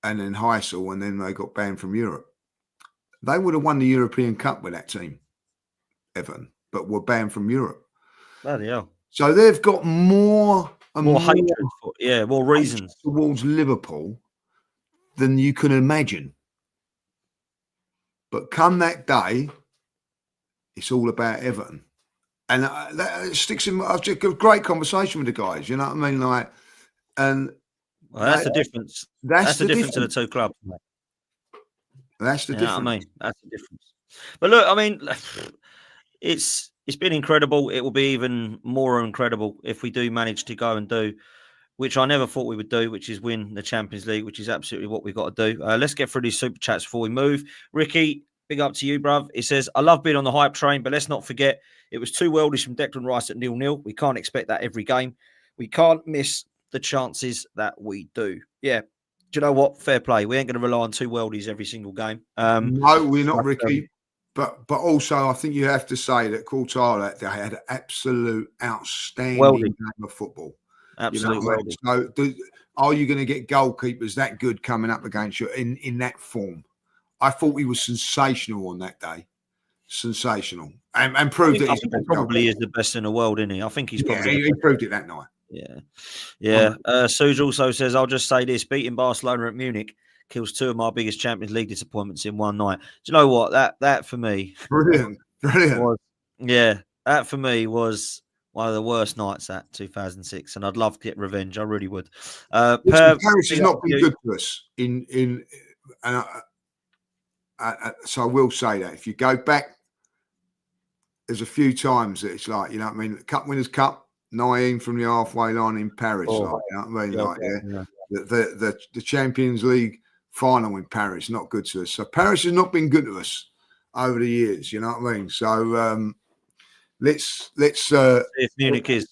and then Heysel, and then they got banned from Europe. They would have won the European Cup with that team, Everton, but were banned from Europe. Bloody hell. So they've got more hatred for, more reasons towards Liverpool than you can imagine. But come that day, it's all about Everton. And that sticks in. I've just got a great conversation with the guys. You know what I mean? Like, and that's the difference. That's the difference of the two clubs. Mate. That's the difference. I mean, that's the difference. But look, I mean, it's been incredible. It will be even more incredible if we do manage to go and do, which I never thought we would do, which is win the Champions League, which is absolutely what we've got to do. Let's get through these super chats before we move. Ricky, big up to you, bruv. He says, I love being on the hype train, but let's not forget it was 2 worldies from Declan Rice at 0-0. We can't expect that every game. We can't miss the chances that we do. Yeah. Do you know what? Fair play. We ain't going to rely on 2 worldies every single game. No, we're not, Ricky. But also, I think you have to say that Courtois, they had an absolute outstanding game of football. Absolutely. So, are you going to get goalkeepers that good coming up against you in that form? I thought he was sensational on that day. Sensational. And proved that I think he probably is the best in the world, isn't he? I think he's probably he proved it that night. Yeah. Suge also says, I'll just say this, beating Barcelona at Munich kills 2 of my biggest Champions League disappointments in one night. Do you know what? That for me... Brilliant. That for me was one of the worst nights at 2006, and I'd love to get revenge. I really would. Paris has not been good to us so I will say that if you go back, there's a few times that it's like, you know what I mean? Cup Winners' Cup, 9 from the halfway line in Paris. You know what I mean? The Champions League final in Paris, not good to us. So Paris has not been good to us over the years. You know what I mean? So let's see if Munich is.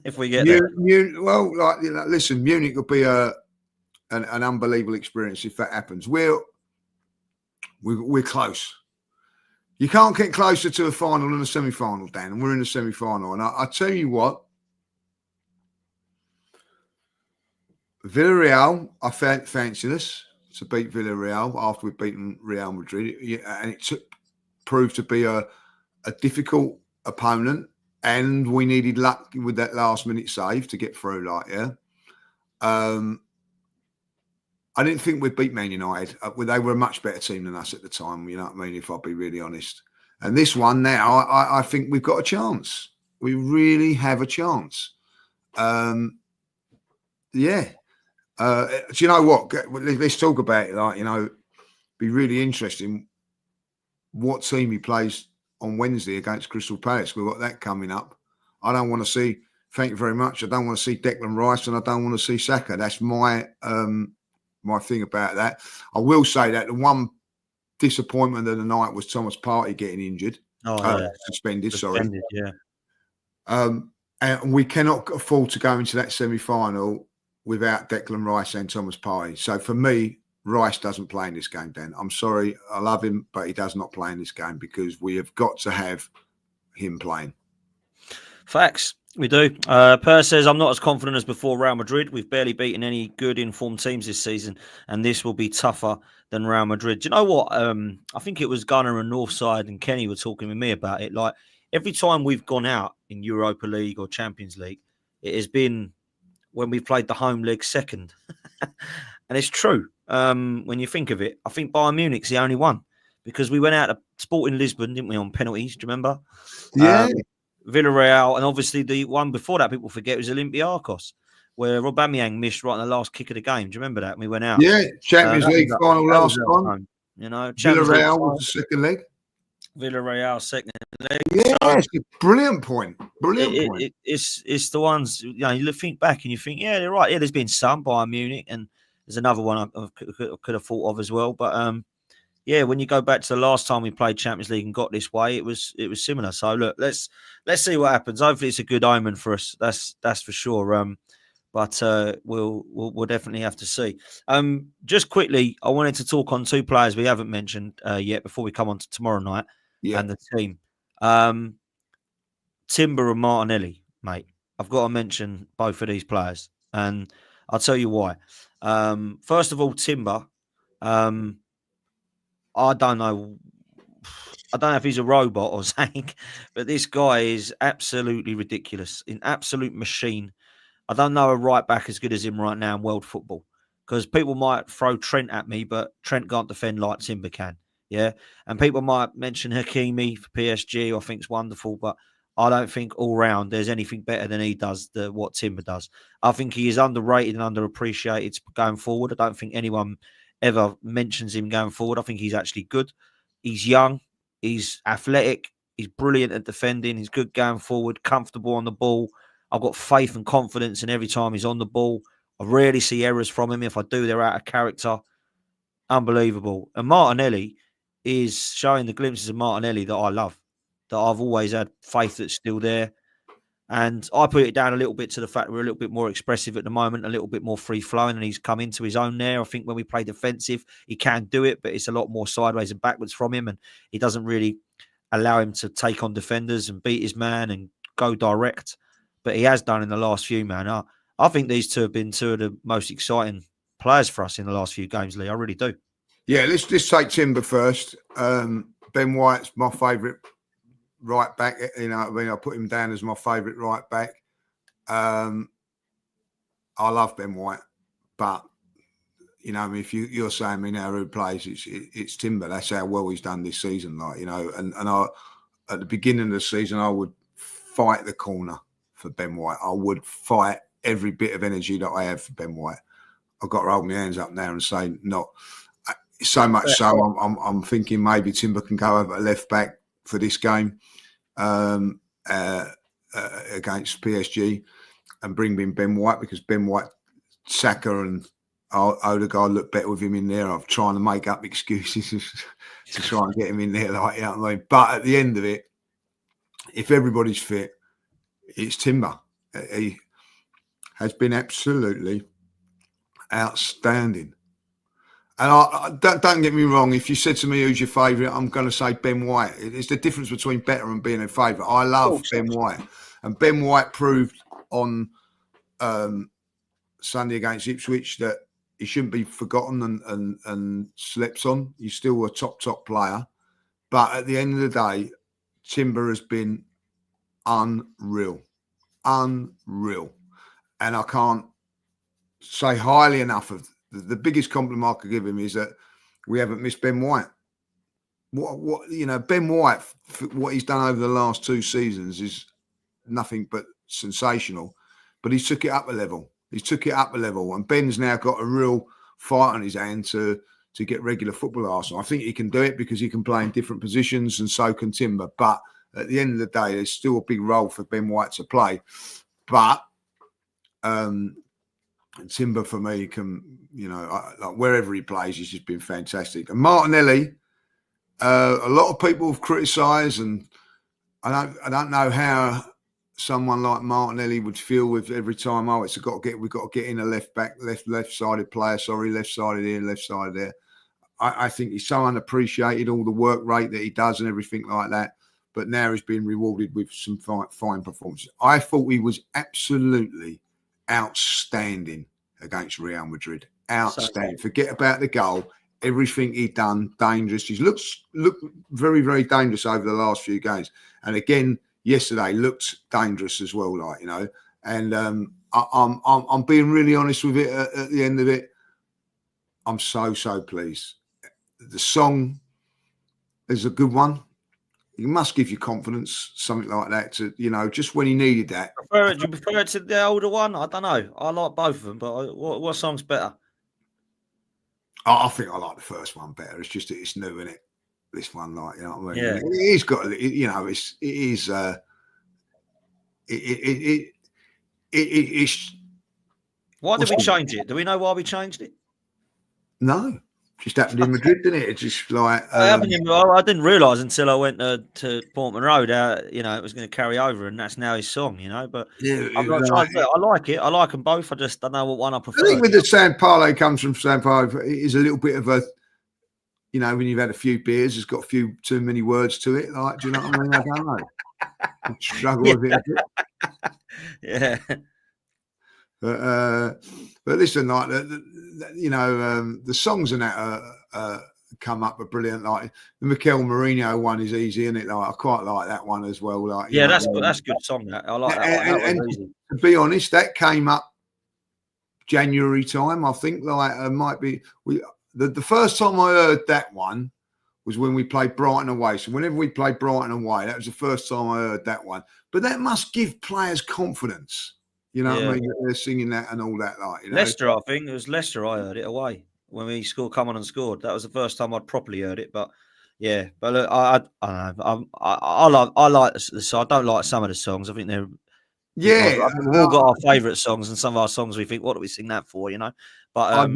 If we get there. Listen, Munich will be an unbelievable experience if that happens. We're close. You can't get closer to a final than a semi-final, Dan, and we're in the semi-final. And I tell you what, Villarreal, I fancied us to beat Villarreal after we'd beaten Real Madrid, and it proved to be a difficult opponent, and we needed luck with that last-minute save to get through. I didn't think we'd beat Man United. They were a much better team than us at the time, you know what I mean, if I'll be really honest. And this one now, I think we've got a chance. We really have a chance. Do you know what? Let's talk about it. Be really interesting what team he plays on Wednesday against Crystal Palace. We've got that coming up. I don't want to see, thank you very much, I don't want to see Declan Rice and I don't want to see Saka. That's my thing about that. I will say that the one disappointment of the night was Thomas Partey getting injured. Suspended, sorry. Yeah. And we cannot afford to go into that semi-final without Declan Rice and Thomas Partey. So for me, Rice doesn't play in this game, Dan. I'm sorry, I love him, but he does not play in this game because we have got to have him playing. Facts. We do. Per says, I'm not as confident as before Real Madrid. We've barely beaten any good informed teams this season, and this will be tougher than Real Madrid. Do you know what? I think it was Gunnar and Northside and Kenny were talking with me about it. Like, every time we've gone out in Europa League or Champions League, it has been when we've played the home leg second. And it's true. When you think of it, I think Bayern Munich's the only one because we went out to Sporting Lisbon, didn't we, on penalties? Do you remember? Yeah. Villarreal, and obviously the one before that people forget was Olympiacos, where Aubameyang missed right in the last kick of the game. Do you remember that? We went out. Yeah, Champions League final last time. Villarreal was the second leg. Villarreal second leg. Yeah, it's a brilliant point. Point. It's the ones, you think back and you think, yeah, they're right. Yeah, there's been some Bayern Munich, and there's another one I could have thought of as well. But yeah, when you go back to the last time we played Champions League and got this way, it was similar. So look, let's see what happens. Hopefully, it's a good omen for us. That's for sure. But we'll definitely have to see. Just quickly, I wanted to talk on two players we haven't mentioned yet before we come on to tomorrow night Yeah. and the team. Timber and Martinelli, mate. I've got to mention both of these players, and I'll tell you why. First of all, Timber. Um, I don't know. I don't know if he's a robot or something, but this guy is absolutely ridiculous, an absolute machine. I don't know a right back as good as him right now in world football, because people might throw Trent at me, but Trent can't defend like Timber can. Yeah. And people might mention Hakimi for PSG, I think it's wonderful, but I don't think all round there's anything better than he does, what Timber does. I think he is underrated and underappreciated going forward. I don't think anyone ever mentions him going forward. I think he's actually good. He's young, he's athletic, he's brilliant at defending, he's good going forward, comfortable on the ball. I've got faith and confidence in every time he's on the ball. I rarely see errors from him. If I do, they're out of character. Unbelievable. And Martinelli is showing the glimpses of Martinelli that I love, that I've always had faith that's still there. And I put it down a little bit to the fact we're a little bit more expressive at the moment, a little bit more free flowing, and he's come into his own there. I think when we play defensive, he can do it, but it's a lot more sideways and backwards from him, and he doesn't really allow him to take on defenders and beat his man and go direct. But he has done in the last few, man. I think these two have been two of the most exciting players for us in the last few games, Lee. I really do. Yeah, let's take Timber first. Ben White's my favourite right back. You know, I mean, I put him down as my favourite right back. I love Ben White, but you know, I mean, if you're saying me now who plays, it's Timber. That's how well he's done this season. Like, you know, and I at the beginning of the season, I would fight the corner for Ben White. I would fight every bit of energy that I have for Ben White. I've got to hold my hands up now and say not. So much so, I'm thinking maybe Timber can go over left back for this game against PSG and bring in Ben White, because Ben White, Saka and Odegaard look better with him in there. I'm trying to make up excuses to try and get him in there, like, you know what I mean? But at the end of it, if everybody's fit, it's Timber. He has been absolutely outstanding. And I don't get me wrong. If you said to me who's your favourite, I'm going to say Ben White. It's the difference between better and being a favourite. I love Ben White, and Ben White proved on Sunday against Ipswich that he shouldn't be forgotten and slept on. He's still a top player, but at the end of the day, Timber has been unreal, and I can't say highly enough of. The biggest compliment I could give him is that we haven't missed Ben White. What you know, Ben White, what he's done over the last 2 seasons is nothing but sensational. But he took it up a level. And Ben's now got a real fight on his hand to get regular football at Arsenal. I think he can do it because he can play in different positions, and so can Timber. But at the end of the day, there's still a big role for Ben White to play. But Timber for me can, you know, like wherever he plays, he's just been fantastic. And Martinelli, a lot of people have criticised, and I don't know how someone like Martinelli would feel with every time. Oh, we've got to get in a left back, left-sided player. Sorry, left-sided here, left-sided there. I think he's so unappreciated, all the work rate that he does and everything like that. But now he's being rewarded with some fine performances. I thought he was absolutely outstanding against Real Madrid. Outstanding. Forget about the goal. Everything he'd done, dangerous. He's looked very, very dangerous over the last few games. And again, yesterday looked dangerous as well, like, you know. And I'm being really honest with it at the end of it. I'm so pleased. The song is a good one. It must give you confidence, something like that, to, you know, just when he needed that. Do you prefer it to the older one? I don't know. I like both of them, but what song's better? I think I like the first one better. It's just it's new, isn't it? This one, like, you know what I mean? Yeah. It's got, you know, it's Why did we change it? Do we know why we changed it? No. Just happened in Madrid, didn't it? It's just like I didn't realise until I went to Portman Road how it was going to carry over, and that's now his song. But yeah, I've got to try. I like it. I like them both. I just don't know what one I prefer. I think with the San Paulo comes from San Paulo, it is a little bit of a, when you've had a few beers, it's got a few too many words to it. Like, do you know what I mean? I don't know. I struggle with it a bit. Yeah. But listen, like the songs in that come up are brilliant. Like the Mikel Mourinho one is easy, isn't it? Like I quite like that one as well. Like that's a good song. That I like that one. That was easy. To be honest, that came up January time. I think like it might be the first time I heard that one was when we played Brighton away. So whenever we played Brighton away, that was the first time I heard that one. But that must give players confidence. You know what I mean? They're singing that and all that. Like Leicester, I think it was Leicester. I heard it away when we come on and scored. That was the first time I'd properly heard it. But yeah, but look, I like the song. I don't like some of the songs. I think they're we've all got our favourite songs, and some of our songs we think, what do we sing that for? But I'd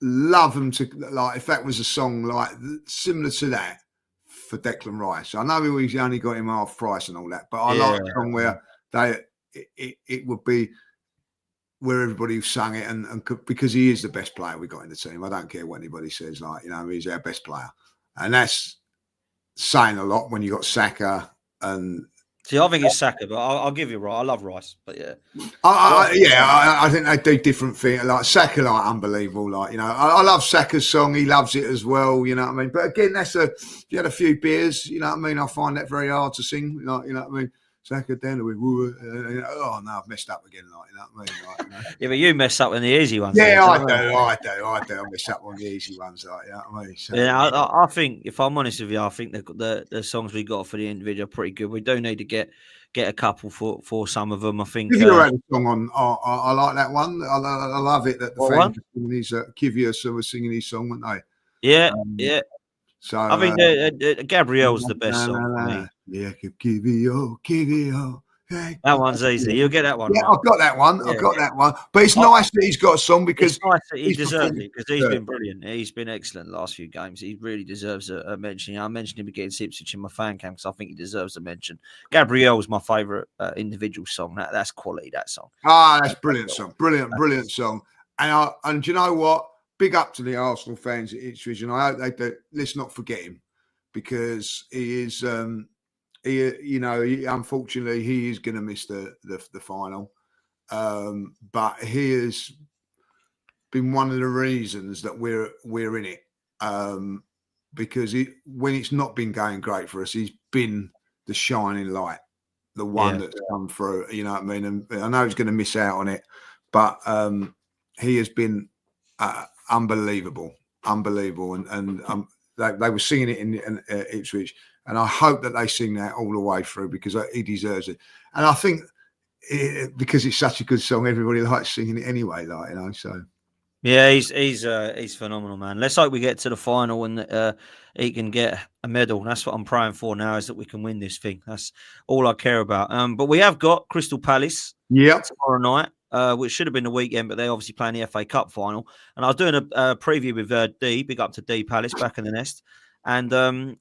love them to like if that was a song like similar to that for Declan Rice. I know we only got him half price and all that, but I like a song where it would be where everybody sang it and because he is the best player we got in the team. I don't care what anybody says, like, he's our best player. And that's saying a lot when you got Saka and see, I think it's Saka, but I'll give you right. I love Rice, but yeah. I think they do different things. Like Saka, like unbelievable. Like, I love Saka's song. He loves it as well. You know what I mean? But again, if you had a few beers, you know what I mean? I find that very hard to sing. Like, you know what I mean? Saka down with oh no, I've messed up again. Like, you know what I mean? Like, yeah, but you mess up on the easy ones. Yeah, I do. I mess up on the easy ones. Like, you know what I mean? So, yeah, I think if I'm honest with you, I think the songs we got for the individual are pretty good. We do need to get a couple for some of them. I think. Kivia had a song on. I like that one. I love it that the fans were singing his Kivia was singing his song, weren't they? Yeah, yeah. So I think Gabriel's the best song for me. Yeah, Kivia. That one's easy. You'll get that one. Yeah, right. I've got that one. I've got that one. But it's nice that he's got a song because it's nice that he deserves it because he's been brilliant. He's been excellent the last few games. He really deserves a mention. I mentioned him against Ipswich in my fan camp because I think he deserves a mention. Gabriel's my favourite individual song. That's quality. That song. That's brilliant song. Brilliant song. And do you know what? Big up to the Arsenal fans at Ipswich, and I hope they do. Let's not forget him because he is. Unfortunately, he is going to miss the final. But he has been one of the reasons that we're in it. Because when it's not been going great for us, he's been the shining light, the one that's come through. You know what I mean? And I know he's going to miss out on it, but he has been unbelievable. And they were singing it in Ipswich. And I hope that they sing that all the way through because he deserves it. And I think because it's such a good song, everybody likes singing it anyway. So yeah, he's phenomenal, man. Let's hope we get to the final and he can get a medal. That's what I'm praying for now, is that we can win this thing. That's all I care about. But we have got Crystal Palace tomorrow night, which should have been the weekend, but they're obviously playing the FA Cup final. And I was doing a preview with D, big up to D Palace, back in the nest, and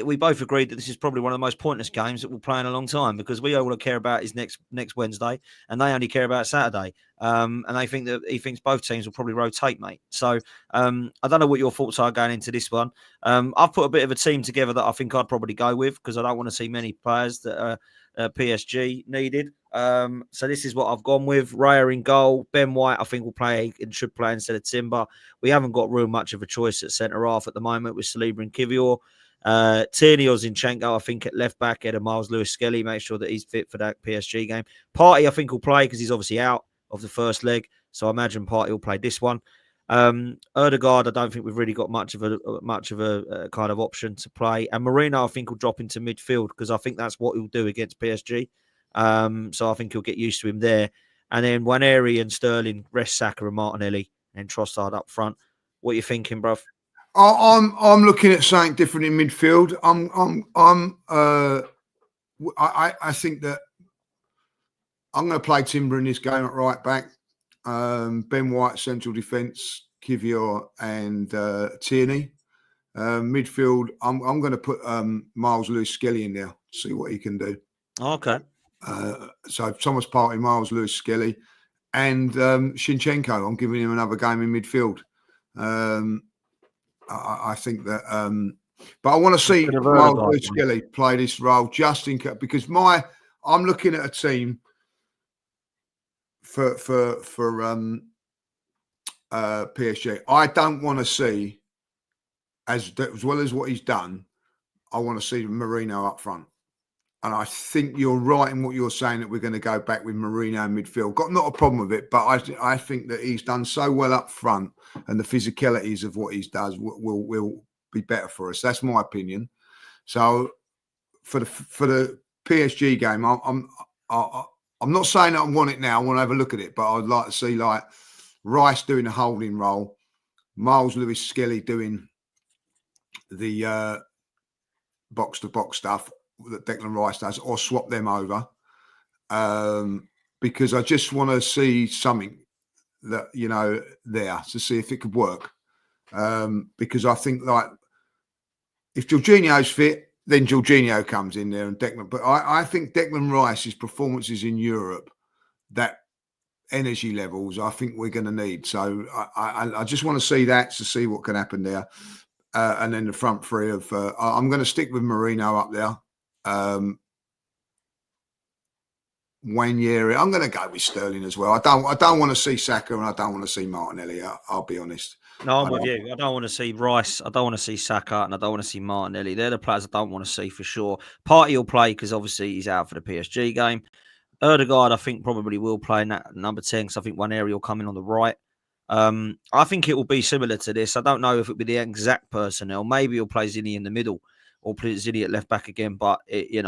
we both agreed that this is probably one of the most pointless games that we'll play in a long time because we all care about is next Wednesday, and they only care about Saturday. And they think that he thinks both teams will probably rotate, mate. So I don't know what your thoughts are going into this one. I've put a bit of a team together that I think I'd probably go with because I don't want to see many players that PSG needed. So this is what I've gone with. Raya in goal. Ben White, I think, will play and should play instead of Timber. We haven't got real much of a choice at centre half at the moment with Saliba and Kivior. Tierney or Zinchenko, I think, at left back, Ed Miles, Lewis-Skelly, make sure that he's fit for that PSG game. Partey, I think, will play because he's obviously out of the first leg. So I imagine Partey will play this one. Ødegaard, I don't think we've really got much of a kind of option to play. And Marino, I think, will drop into midfield because I think that's what he'll do against PSG. So I think he'll get used to him there. And then Waneri and Sterling rest Saka and Martinelli and Trossard up front. What are you thinking, bruv? I'm looking at something different in midfield. I think that I'm going to play Timber in this game at right back. Ben White central defence, Kivior, and Tierney. Midfield, I'm going to put Miles Lewis-Skelly in there, see what he can do. Okay. So Thomas Partey, Miles Lewis-Skelly, and Shinchenko. I'm giving him another game in midfield. I think that, but I want to see Miles Lewis-Skelly play this role just in case, because I'm looking at a team for PSG. I don't want to see, as well as what he's done, I want to see Marino up front. And I think you're right in what you're saying, that we're going to go back with Marino in midfield. Got not a problem with it, but I think that he's done so well up front, and the physicalities of what he does will be better for us. That's my opinion. So for the PSG game, I'm not saying that I want it now. I want to have a look at it, but I'd like to see like Rice doing a holding role, Miles Lewis-Skelly doing the box to box stuff that Declan Rice does, or swap them over, because I just want to see something that, you know, there to see if it could work, because I think like if Jorginho's fit, then Jorginho comes in there and Declan, but I think Declan Rice's performances in Europe, that energy levels, I think we're going to need. So I just want to see that, to see what can happen there. And then the front three of I'm going to stick with Marino up there. Wanyeri, I'm going to go with Sterling as well. I don't want to see Saka, and I don't want to see Martinelli. I'll be honest. No, I'm with you. I don't want to see Rice. I don't want to see Saka, and I don't want to see Martinelli. They're the players I don't want to see for sure. Partey will play because obviously he's out for the PSG game. Erdegaard, I think, probably will play in that number 10, because I think Wanyeri will come in on the right. I think it will be similar to this. I don't know if it'll be the exact personnel. Maybe he'll play Zinni in the middle, or play Zinni at left back again. But he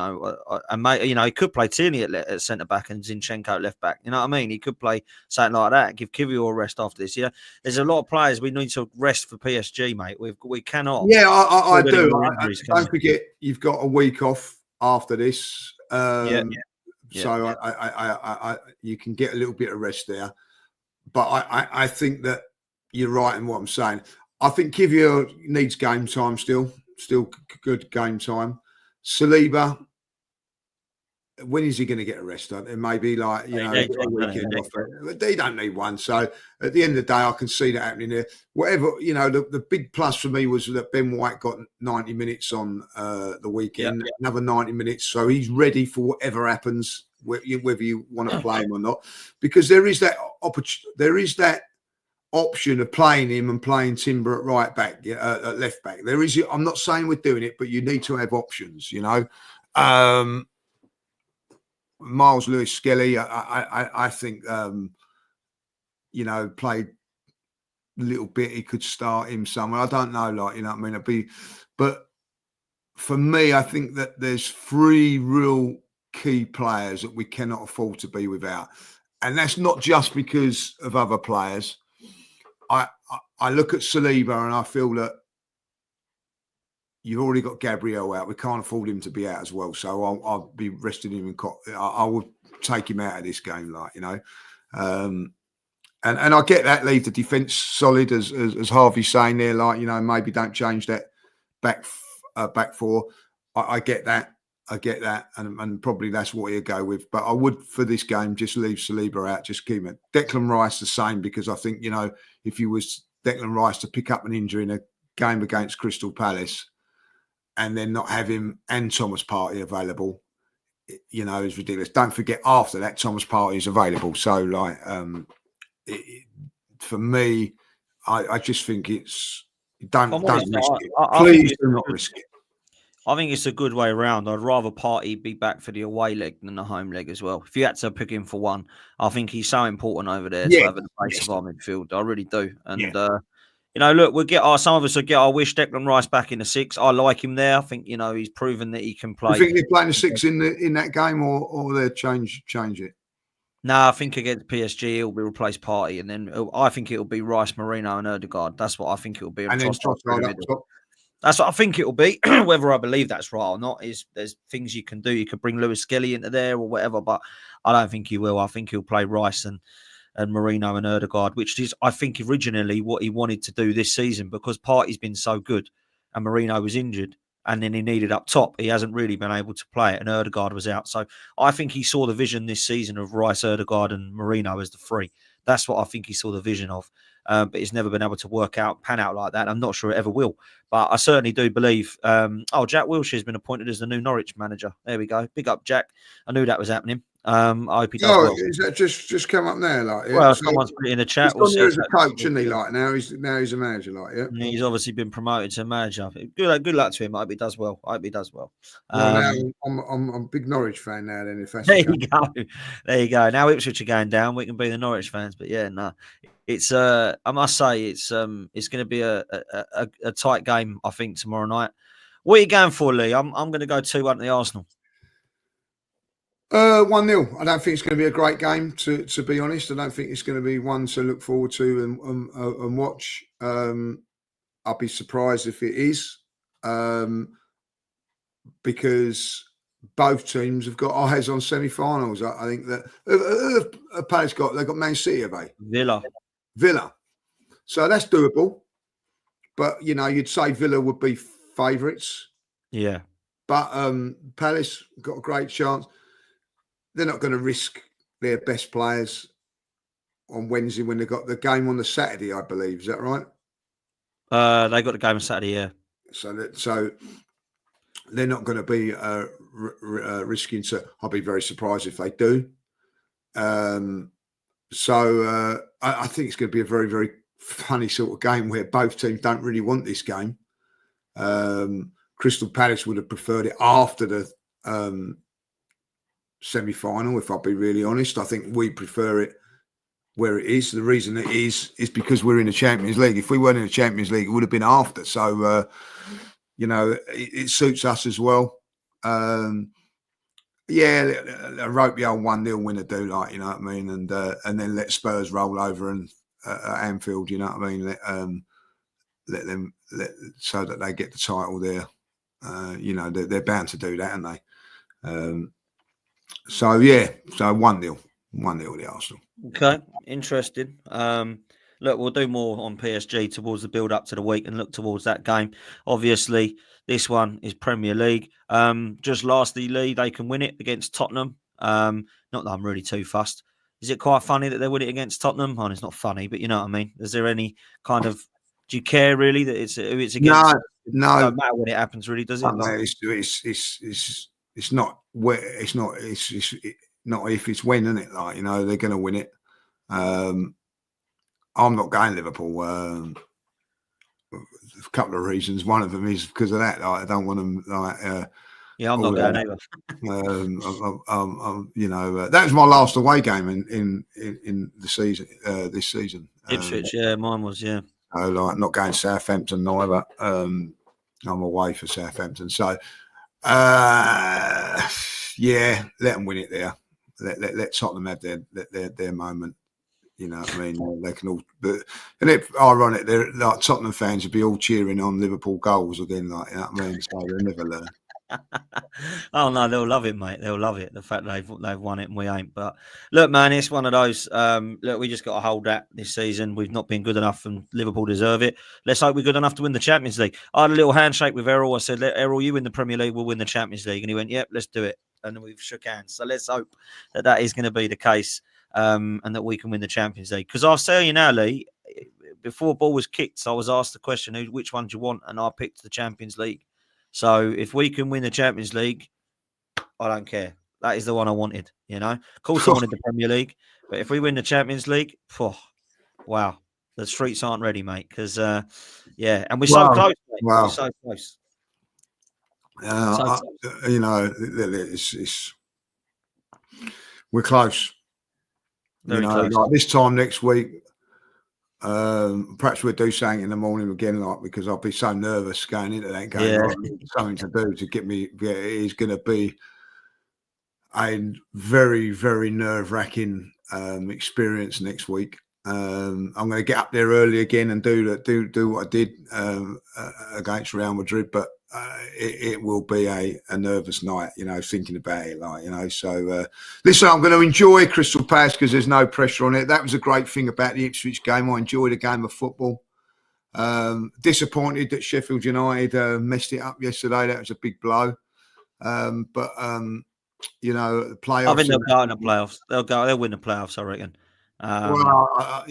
could play Tierney at centre back and Zinchenko at left back. You know what I mean? He could play something like that. Give Kivior a rest after this. Yeah, there's a lot of players we need to rest for PSG, mate. We cannot. Yeah, I do. Don't forget, you've got a week off after this. So you can get a little bit of rest there. But I think that you're right in what I'm saying. I think Kivior needs game time still good game time. Saliba, when is he going to get arrested? It may be like, a weekend off. They don't need one. So at the end of the day, I can see that happening there. Whatever, the big plus for me was that Ben White got 90 minutes on the weekend, another 90 minutes. So he's ready for whatever happens, whether you want to play him or not, because there is that option of playing him and playing Timber at right back, at left back. There is. I'm not saying we're doing it, but you need to have options. Miles Lewis-Skelly, I think, played a little bit. He could start him somewhere. I don't know, but for me, I think that there's 3 real key players that we cannot afford to be without, and that's not just because of other players. I look at Saliba and I feel that you've already got Gabriel out. We can't afford him to be out as well. So I'll be resting him. I would take him out of this game, And I get that, leave the defence solid, as Harvey's saying there, maybe don't change that back four. I get that. And probably that's what he'll go with. But I would, for this game, just leave Saliba out, just keep it. Declan Rice the same, because I think, if you was Declan Rice to pick up an injury in a game against Crystal Palace and then not have him and Thomas Partey available, is ridiculous. Don't forget, after that, Thomas Partey is available. So, for me, I just think it's don't risk it. Please do not risk it. I think it's a good way around. I'd rather Partey be back for the away leg than the home leg as well. If you had to pick him for one, I think he's so important over there to have the base of our midfield. I really do. And look, some of us will get our wish Declan Rice back in the 6. I like him there. I think he's proven that he can play. You think they're playing the 6 in that game, or they'll change it? No, I think against PSG he'll be replaced Partey, and then I think it'll be Rice, Marino, and Erdegaard. That's what I think it'll be. And then Trossard up top. That's what I think it will be. Whether I believe that's right or not, there's things you can do. You could bring Lewis-Skelly into there or whatever, but I don't think he will. I think he'll play Rice and and Marino and Ødegaard, which is, I think, originally what he wanted to do this season, because Partey's been so good and Marino was injured. And then he needed up top. He hasn't really been able to play it, and Ødegaard was out. So I think he saw the vision this season of Rice, Ødegaard, and Marino as the three. That's what I think he saw the vision of. But he's never been able to pan out like that. I'm not sure it ever will. But I certainly do believe. Jack Wilshere's been appointed as the new Norwich manager. There we go. Big up, Jack. I knew that was happening. I hope he does well. Is that just come up there? Like, well, someone's put it in the chat. He's there as a coach, isn't he? Like now he's a manager. Like, yeah. He's obviously been promoted to manager. Good luck to him. I hope he does well. Well, now I'm a big Norwich fan now. Then, if that's there you go. Now Ipswich are going down. We can be the Norwich fans. But yeah, no, it's I must say it's going to be a tight game. I think tomorrow night. What are you going for, Lee? I'm going to go 2-1 to the Arsenal. 1-0. I don't think it's going to be a great game, to be honest. I don't think it's going to be one to look forward to and watch. I'll be surprised if it is, because both teams have got eyes on semi-finals. I think that Palace they've got Man City, have they? Villa. So that's doable. But you'd say Villa would be favourites. Yeah. But Palace got a great chance. They're not going to risk their best players on Wednesday when they've got the game on the Saturday, I believe. Is that right? They got the game on Saturday, yeah. So they're not going to be risking. So I'll be very surprised if they do. I think it's going to be a very, very funny sort of game where both teams don't really want this game. Crystal Palace would have preferred it after the semi-final, if I'll be really honest. I think we prefer it where it is. The reason it is because we're in the Champions League. If we weren't in the Champions League, it would have been after. So, it suits us as well. I wrote the old 1-0 winner do, like, you know what I mean? And then let Spurs roll over and at Anfield, you know what I mean? Let them so that they get the title there. They're bound to do that, aren't they? So 1-0 the Arsenal. Okay, interesting. Look, we'll do more on PSG towards the build up to the week and look towards that game. Obviously, this one is Premier League. Just lastly, Lee, they can win it against Tottenham. Not that I'm really too fussed. Is it quite funny that they win it against Tottenham? Oh, it's not funny, but you know what I mean. Is there any kind of? Do you care really that who it's against? No. It doesn't matter when it happens, really, does it? It's not where it's not if it's when, isn't it? Like, they're going to win it. I'm not going Liverpool. A couple of reasons. One of them is because of that. Like, I don't want them. I'm not going either. That was my last away game in the season. This season, Ipswich. Mine was. Yeah. So, like, not going Southampton neither. I'm away for Southampton. So, let them win it there. Let Tottenham have their moment. You know what I mean? They can all, and it's ironic. They're like Tottenham fans would be all cheering on Liverpool goals again. Like, you know what I mean? So they'll never learn. Oh no, they'll love it, mate. They'll love it. The fact they've won it and we ain't. But look, man, it's one of those. Look, we just got to hold that this season. We've not been good enough, and Liverpool deserve it. Let's hope we're good enough to win the Champions League. I had a little handshake with Errol. I said, "Errol, you win the Premier League, we'll win the Champions League," and he went, "Yep, let's do it." And we've shook hands. So let's hope that is going to be the case, and that we can win the Champions League. Because I'll tell you now, Lee, before ball was kicked, I was asked the question, which one do you want? And I picked the Champions League. So if we can win the Champions League, I don't care. That is the one I wanted, Of course I wanted the Premier League. But if we win the Champions League, wow. The streets aren't ready, mate. Because, and we're so close, mate. Wow. We're so close. We're close. Very close. Like this time next week, perhaps we'll do something in the morning again, like, because I'll be so nervous going into that game. Yeah. Something to do to get me. Yeah, it is going to be a very, very nerve-wracking experience next week. I'm going to get up there early again and do what I did against Real Madrid. But it will be a nervous night, thinking about it, So, listen, I'm going to enjoy Crystal Palace because there's no pressure on it. That was a great thing about the Ipswich game. I enjoyed a game of football. Disappointed that Sheffield United messed it up yesterday. That was a big blow. The playoffs. I think they'll go in the playoffs. They'll win the playoffs, I reckon. You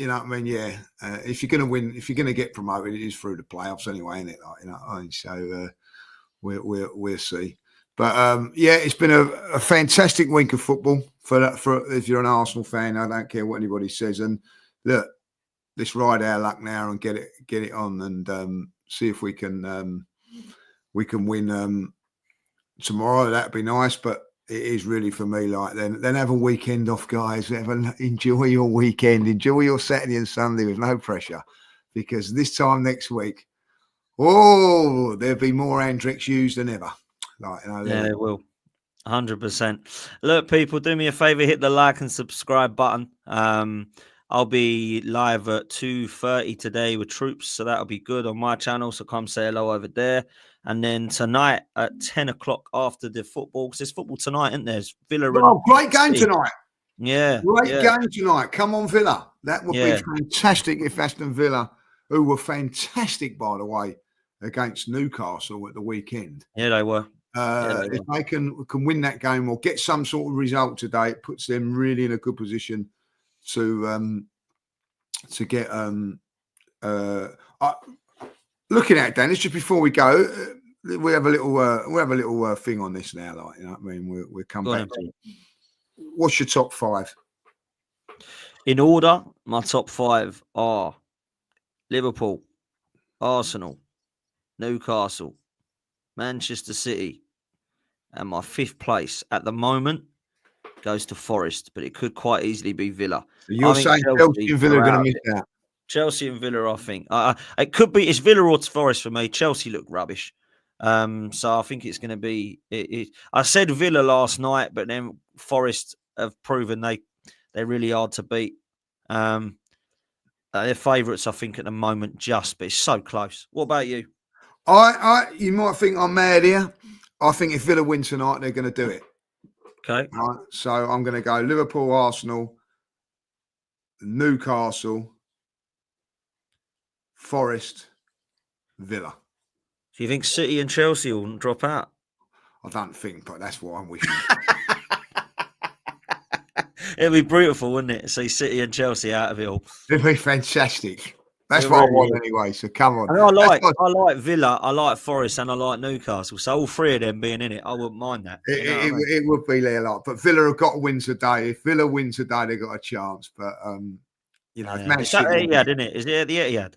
know what I mean? Yeah. If you're going to win, if you're going to get promoted, it is through the playoffs anyway, isn't it? So we'll see. But it's been a fantastic week of football for if you're an Arsenal fan. I don't care what anybody says. And look, let's ride our luck now and get it on and see if we can win tomorrow. That'd be nice. But it is really for me like then have a weekend off, guys. Enjoy your weekend. Enjoy your Saturday and Sunday with no pressure, because this time next week, there'll be more Andrex used than ever. Yeah, they will. 100%. Look, people, do me a favor, hit the like and subscribe button. I'll be live at 2:30 today with Troops, so that'll be good on my channel. So come say hello over there. And then tonight at 10 o'clock after the football, because there's football tonight, isn't there? Villa. Great game tonight. Yeah. Great game tonight. Come on, Villa. That would be fantastic if Aston Villa, who were fantastic, by the way, against Newcastle at the weekend. Yeah, they were. If they can win that game or get some sort of result today, it puts them really in a good position to get looking at it, Dennis, just before we go, we have a little thing on this now, like, you know what I mean? We'll come back. What's your top five? In order, my top five are Liverpool, Arsenal, Newcastle, Manchester City, and my fifth place at the moment goes to Forest, but it could quite easily be Villa. So you're saying Chelsea and Villa are going to miss out? Chelsea and Villa, I think. It could be, it's Villa or Forest for me. Chelsea look rubbish. So I think it's going to be... I said Villa last night, but then Forest have proven they're really hard to beat. They're favourites, I think, at the moment, but it's so close. What about you? You might think I'm mad here. I think if Villa win tonight, they're going to do it. Okay. Right, so I'm going to go Liverpool, Arsenal, Newcastle, Forest, Villa. Do you think City and Chelsea will drop out? I don't think, but that's what I'm wishing. It'd be beautiful, wouldn't it? See City and Chelsea out of it all. It'd be fantastic. That's what I want anyway. So come on. And I like Villa, I like Forest, and I like Newcastle. So all three of them being in it, I wouldn't mind that. It would be there a lot. But Villa have got to win today. If Villa win today, they've got a chance. But if Man City, Etihad, isn't it? Is it the Etihad?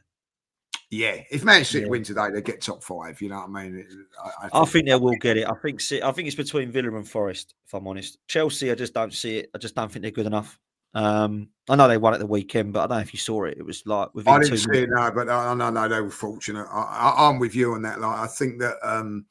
Yeah, if Man City win today, they get top five. You know what I mean? I think they will get it. I think it's between Villa and Forest. If I'm honest, Chelsea, I just don't see it. I just don't think they're good enough. I know they won at the weekend, but I don't know if you saw it. It was like within I didn't see it, no, but I know they were fortunate. I'm with you on that. Like, I think that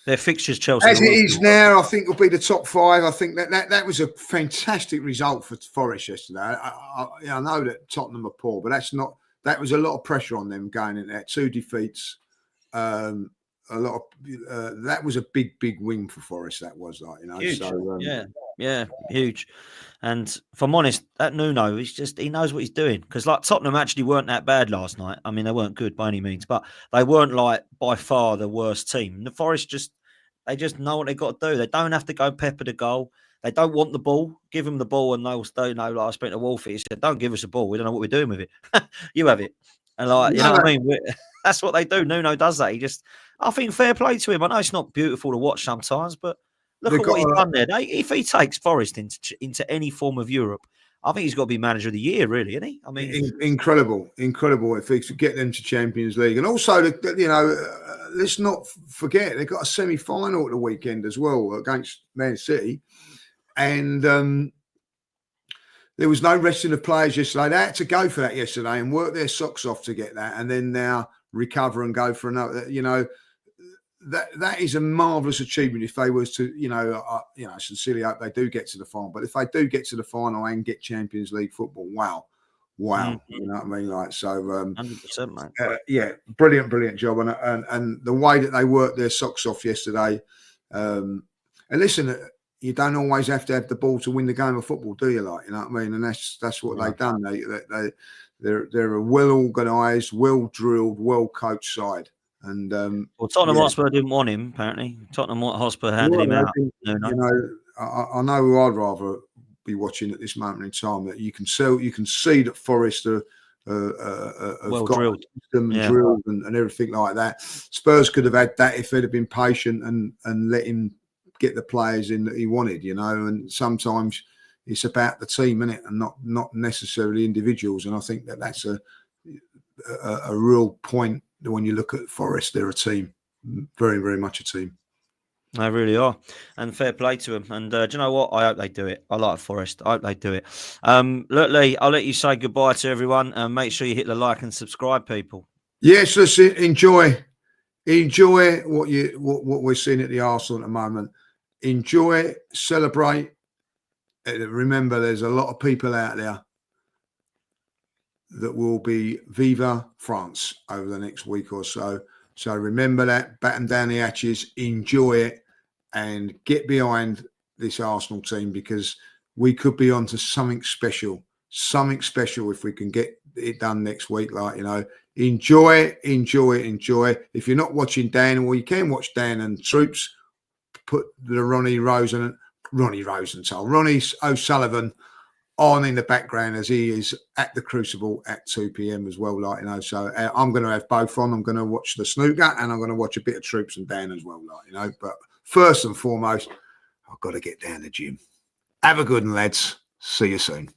their fixtures, Chelsea, as it is now, I think will be the top five. I think that was a fantastic result for Forest yesterday. I know that Tottenham are poor, but that was a lot of pressure on them going in there. 2 defeats. That was a big win for Forest. That was huge. So, yeah, huge. And if I'm honest, that Nuno, he knows what he's doing, because like Tottenham actually weren't that bad last night. I mean, they weren't good by any means, but they weren't like by far the worst team. The Forest they just know what they've got to do. They don't have to go pepper the goal. They don't want the ball. Give them the ball, and they'll know. Like I spoke to Wolfie, he said, "Don't give us a ball. We don't know what we're doing with it. You have it." And you know what I mean? That's what they do. Nuno does that. I think fair play to him. I know it's not beautiful to watch sometimes, but look at what he's done there. If he takes Forest into any form of Europe, I think he's got to be manager of the year, really, isn't he? I mean, incredible if he could get them to Champions League, and also, let's not forget they've got a semi-final at the weekend as well against Man City, and there was no resting of players yesterday. They had to go for that yesterday and work their socks off to get that, and then now recover and go for another. That is a marvellous achievement if they was to, sincerely hope they do get to the final. But if they do get to the final and get Champions League football, wow, wow. You know what I mean? Like, so 100%, mate. yeah, brilliant job, and the way that they worked their socks off yesterday. And listen, you don't always have to have the ball to win the game of football, do you? Like, you know what I mean? And that's what they've done. They're a well organised, well drilled, well coached side. And well, Tottenham Hotspur didn't want him. Apparently, Tottenham Hotspur handed him out. You know, I know who I'd rather be watching at this moment in time. That you can see that Forest are well got them and drilled and everything like that. Spurs could have had that if they'd have been patient and let him get the players in that he wanted. You know, and sometimes it's about the team, isn't it, and not necessarily individuals. And I think that's a real point when you look at Forest. They're a team, very, very much a team. They really are, and fair play to them. And do you know what? I hope they do it. I like Forest. I hope they do it. Look, Lee, I'll let you say goodbye to everyone, and make sure you hit the like and subscribe, people. Yes, listen, enjoy what we're seeing at the Arsenal at the moment. Enjoy, celebrate. Remember, there's a lot of people out there that will be Viva France over the next week or so. So remember that, batten down the hatches, enjoy it, and get behind this Arsenal team, because we could be onto something special if we can get it done next week. Like, you know, enjoy it. If you're not watching Dan, well, you can watch Dan and Troops. Put the Ronnie O'Sullivan on in the background as he is at the Crucible at 2 p.m. as well, like, you know. So I'm going to have both on. I'm going to watch the snooker and I'm going to watch a bit of Troops and Dan as well, like, you know. But first and foremost, I've got to get down the gym. Have a good one, lads. See you soon.